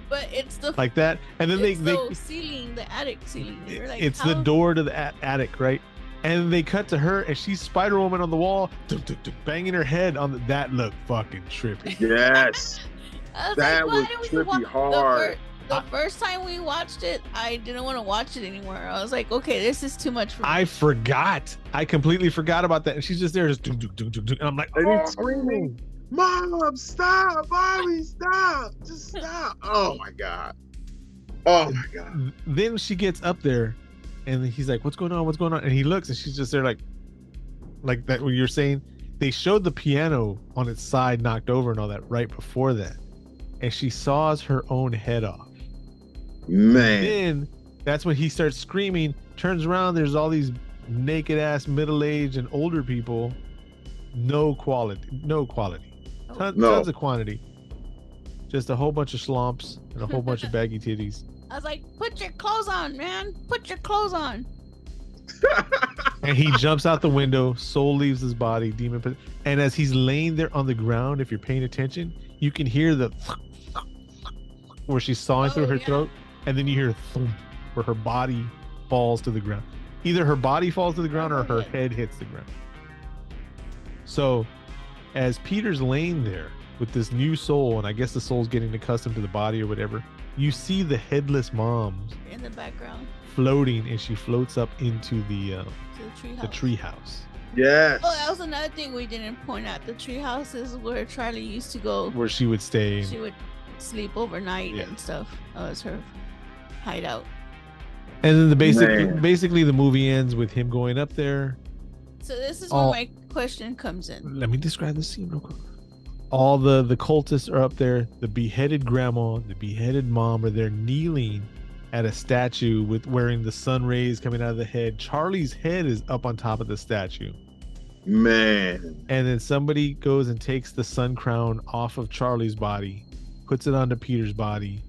But it's the like that, and then they ceiling, the attic ceiling. Like, it's the door to the attic, right? And they cut to her, and she's Spider-Woman on the wall, banging her head on that looked fucking trippy. Yes, that was trippy hard. The first time we watched it, I didn't want to watch it anymore. I was like, okay, this is too much for me. I completely forgot about that, and she's just there, just and I'm like, and he's screaming, "Mom, stop! Mommy, stop! Just stop!" Oh my god! Oh my god! Then she gets up there, and he's like, "What's going on? What's going on?" And he looks, and she's just there, like that. What you're saying? They showed the piano on its side, knocked over, and all that right before that, and she saws her own head off. Man. Then that's when he starts screaming. Turns around. There's all these naked ass middle-aged and older people. No quality. Tons of quantity. Just a whole bunch of slumps and a whole bunch of baggy titties. I was like, "Put your clothes on, man. Put your clothes on." And he jumps out the window. Soul leaves his body. Demon. And as he's laying there on the ground, if you're paying attention, you can hear the where she's sawing through her throat, and then you hear thump, where her body falls to the ground. Either her body falls to the ground or her head hits the ground. So as Peter's laying there with this new soul, and I guess the soul's getting accustomed to the body or whatever, you see the headless mom in the background floating, and she floats up into the treehouse. Yes. Oh, that was another thing we didn't point out. The treehouse is where Charlie used to go, where she would stay. She would sleep overnight and stuff. That was her hideout. And then basically the movie ends with him going up there. So this is where my question comes in. Let me describe the scene real quick. All the cultists are up there. The beheaded grandma, the beheaded mom are there kneeling at a statue with wearing the sun rays coming out of the head. Charlie's head is up on top of the statue. Man. And then somebody goes and takes the sun crown off of Charlie's body, puts it onto Peter's body.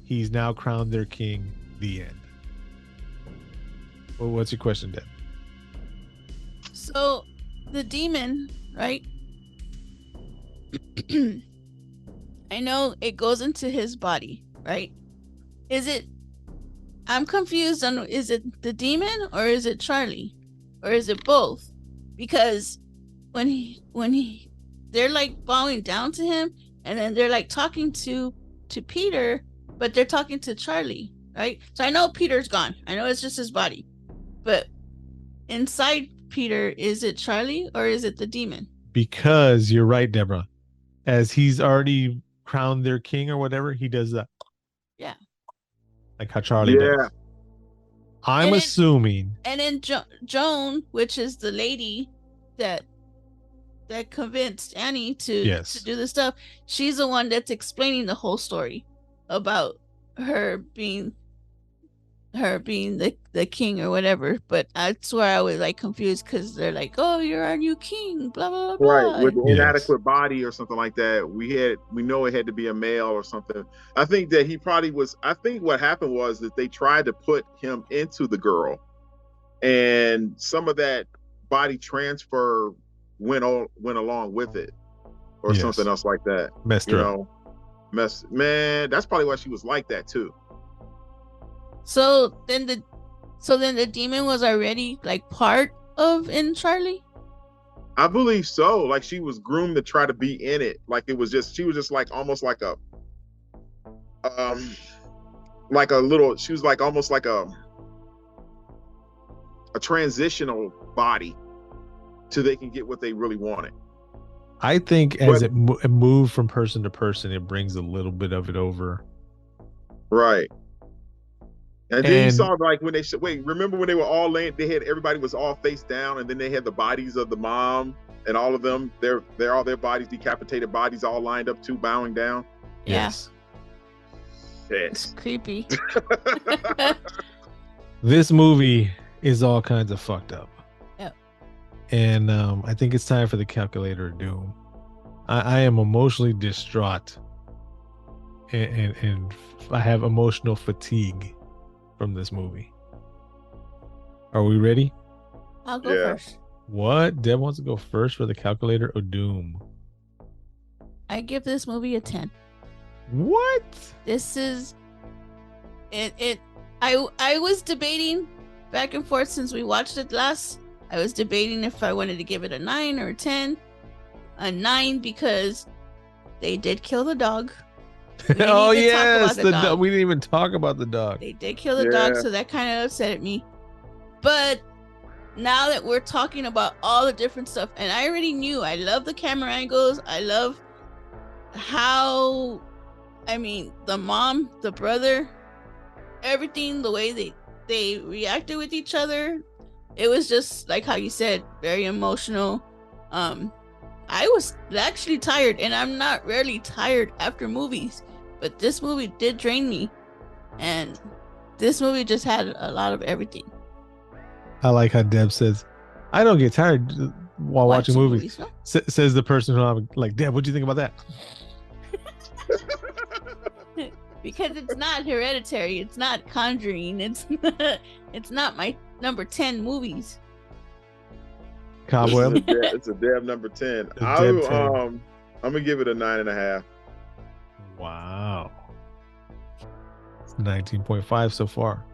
He's now crowned their king. The end. Well, what's your question, Deb? So the demon, right? I know it goes into his body, right? Is it? I'm confused on, is it the demon or is it Charlie, or is it both? Because when they're like bowing down to him, and then they're like talking to Peter, but they're talking to Charlie, right? So I know Peter's gone. I know it's just his body, but inside Peter, is it Charlie or is it the demon? Because you're right, Deborah. As he's already crowned their king or whatever, he does that. Yeah. Like how Charlie does. I'm And assuming. And then Joan, which is the lady that convinced Annie to do this stuff, she's the one that's explaining the whole story about her being the king or whatever. But that's where I was like confused, because they're like, "Oh, you're our new king," blah blah blah. Right, with an inadequate body or something like that. We know it had to be a male or something. I think that he probably was. I think what happened was that they tried to put him into the girl, and some of that body transfer went along with it, or something else like that. Messed her up. Man, that's probably why she was like that too. So then the demon was already like part of in Charlie? I believe so. Like she was groomed to try to be in it. Like she was just like almost like a she was like almost like a transitional body so they can get what they really wanted. I think as it moved from person to person, it brings a little bit of it over. Right. And then you saw like when remember when they were all laying, everybody was all face down, and then they had the bodies of the mom and all of them, they're all their bodies, decapitated bodies, all lined up too, bowing down. Yes. It's creepy. This movie is all kinds of fucked up. Yep. And I think it's time for the calculator of doom. I am emotionally distraught, and I have emotional fatigue from this movie. Are we ready? I'll go first. What? Deb wants to go first for the calculator of doom. I give this movie a 10. What? This is it. I was debating back and forth since we watched it last. I was debating if I wanted to give it a 9 or a 10. A 9 because they did kill the dog. Oh yes, we didn't even talk about the dog. They did kill the dog, so that kind of upset me. But now that we're talking about all the different stuff, and I already knew, I love the camera angles. I love how, the mom, the brother, everything, the way they reacted with each other. It was just like how you said, very emotional. I was actually tired, and I'm not rarely tired after movies, but this movie did drain me, and this movie just had a lot of everything. I like how Deb says, I don't get tired while watching movies. No? Says the person who I'm like, Deb, what do you think about that? Because it's not Hereditary, it's not Conjuring, it's not my number 10 movies. Cob Web. It's a Deb number 10. I'm gonna give it a 9.5. Wow. It's 19.5 so far.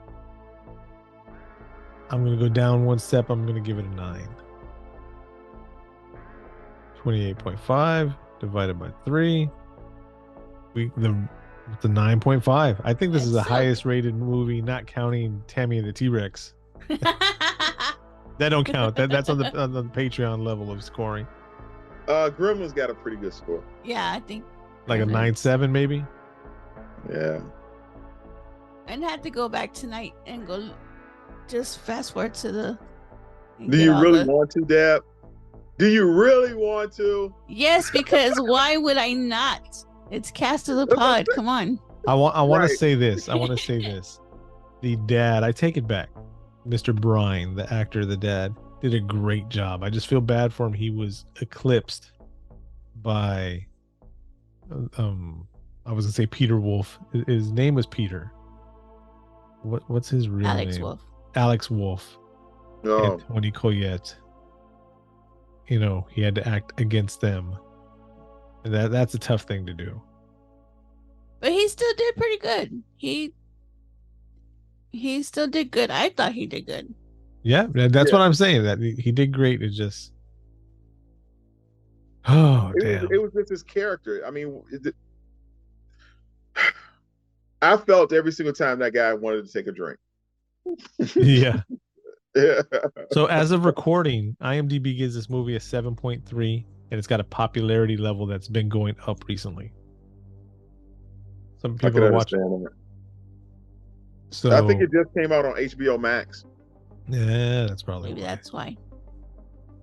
I'm gonna go down one step. I'm gonna give it a 9. 28.5 divided by 3. The 9.5. I think this is the highest rated movie, not counting Tammy and the T-Rex. That don't count. That's on the Patreon level of scoring. Gremlin's got a pretty good score. Yeah, I think like a 9.7 maybe. Yeah. I'd have to go back tonight and go just fast forward to the. Do you really want to, Deb? Do you really want to? Yes, because why would I not? It's cast of the pod. Come on. I want to say this. I want to say this. The dad, I take it back. Mr. Brine, the actor, the dad, did a great job. I just feel bad for him. He was eclipsed by, I was gonna say Peter Wolff. His name was Peter. What's his real Alex name? Wolff. Alex Wolff. Oh. And Toni Collette. He had to act against them. And that's a tough thing to do. But he still did pretty good. He he still did good. I thought he did good. Yeah, that's what I'm saying. That he did great. It just, damn. It was just his character. I mean, I felt every single time that guy wanted to take a drink. Yeah. Yeah. So as of recording, IMDb gives this movie a 7.3, and it's got a popularity level that's been going up recently. Some people are watching. That. So I think it just came out on HBO Max. Yeah, that's probably Maybe that's why.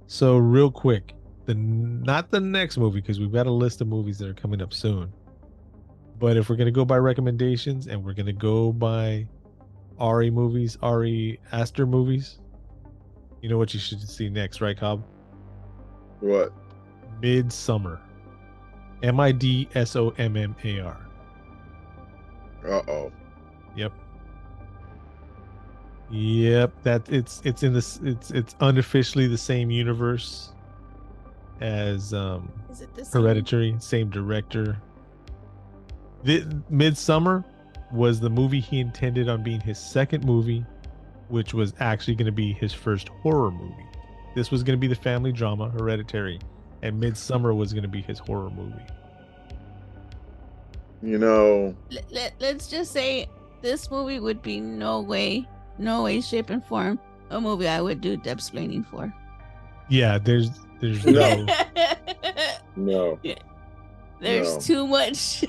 So real quick, not the next movie, because we've got a list of movies that are coming up soon. But if we're gonna go by recommendations and we're gonna go by Ari movies, Ari Aster movies, you know what you should see next, right, Cobb? What? Midsummer. Midsommar. Uh-oh. Yep. That it's in this it's unofficially the same universe as Is it the same? Hereditary, same director. Midsummer was the movie he intended on being his second movie, which was actually going to be his first horror movie. This was going to be the family drama, Hereditary, and Midsummer was going to be his horror movie. You know, Let's just say this movie would be no way, shape, and form a movie I would do depsplaining for. Yeah, there's No. No. There's too much.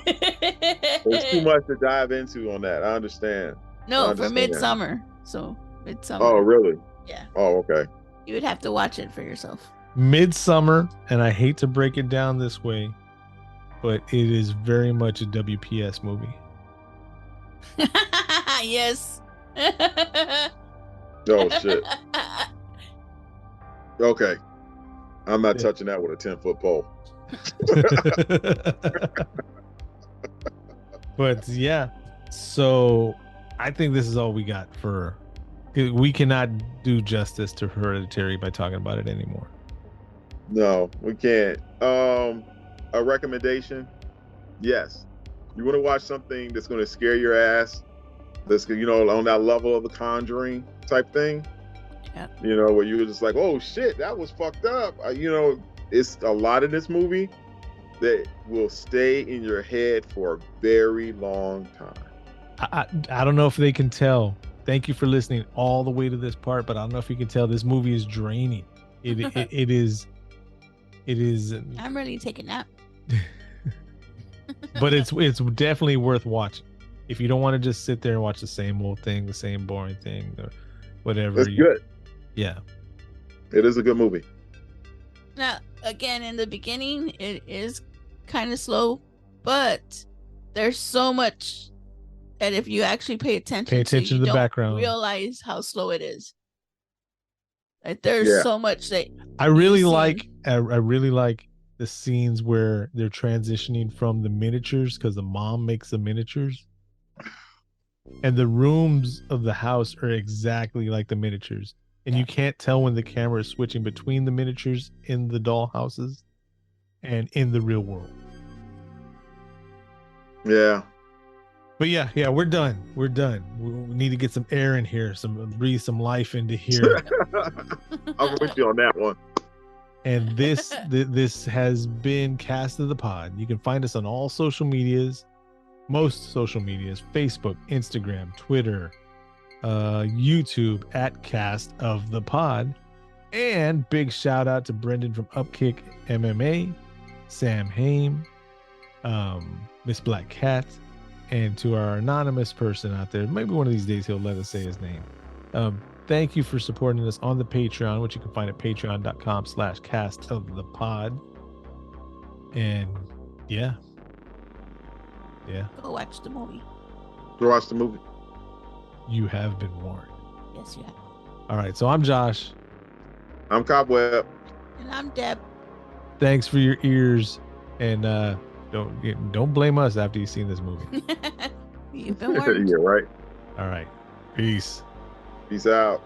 There's too much to dive into on that. I understand. For Midsummer. So Midsummer. Oh, really? Yeah. Oh, okay. You would have to watch it for yourself. Midsummer, and I hate to break it down this way, but it is very much a WPS movie. Yes. Oh, shit. Okay. I'm not touching that with a 10-foot pole. But yeah, so I think this is all we got for. We cannot do justice to Hereditary by talking about it anymore. No, we can't. A recommendation? Yes. You want to watch something that's going to scare your ass? That's, on that level of The Conjuring type thing. Yeah. Where you're just like, oh shit, that was fucked up. It's a lot in this movie that will stay in your head for a very long time. I don't know if they can tell. Thank you for listening all the way to this part, but I don't know if you can tell this movie is draining. It is. I'm really taking that. But it's definitely worth watching. If you don't want to just sit there and watch the same old thing, the same boring thing, or whatever. It's good. Yeah. It is a good movie. Now, again, in the beginning, it is kind of slow, but there's so much that if you actually pay attention to the background, realize how slow it is. Like there's so much that I really like the scenes where they're transitioning from the miniatures, because the mom makes the miniatures, and the rooms of the house are exactly like the miniatures. And you can't tell when the camera is switching between the miniatures in the doll houses and in the real world. Yeah. But yeah, we're done. We're done. We need to get some air in here, breathe some life into here. I'm with you on that one. And this has been Cast of the Pod. You can find us on all social medias, most social medias, Facebook, Instagram, Twitter, YouTube at Cast of the Pod. And big shout out to Brendan from Upkick MMA, Sam Haim, Miss Black Cat, and to our anonymous person out there. Maybe one of these days he'll let us say his name. Thank you for supporting us on the Patreon, which you can find at patreon.com/castofthepod. And yeah. Go watch the movie. Go watch the movie. You have been warned. Yes, you have. All right, so I'm Josh. I'm Cob Web. And I'm Deb. Thanks for your ears, and don't blame us after you've seen this movie. You've been warned. Yeah, right. All right, peace. Peace out.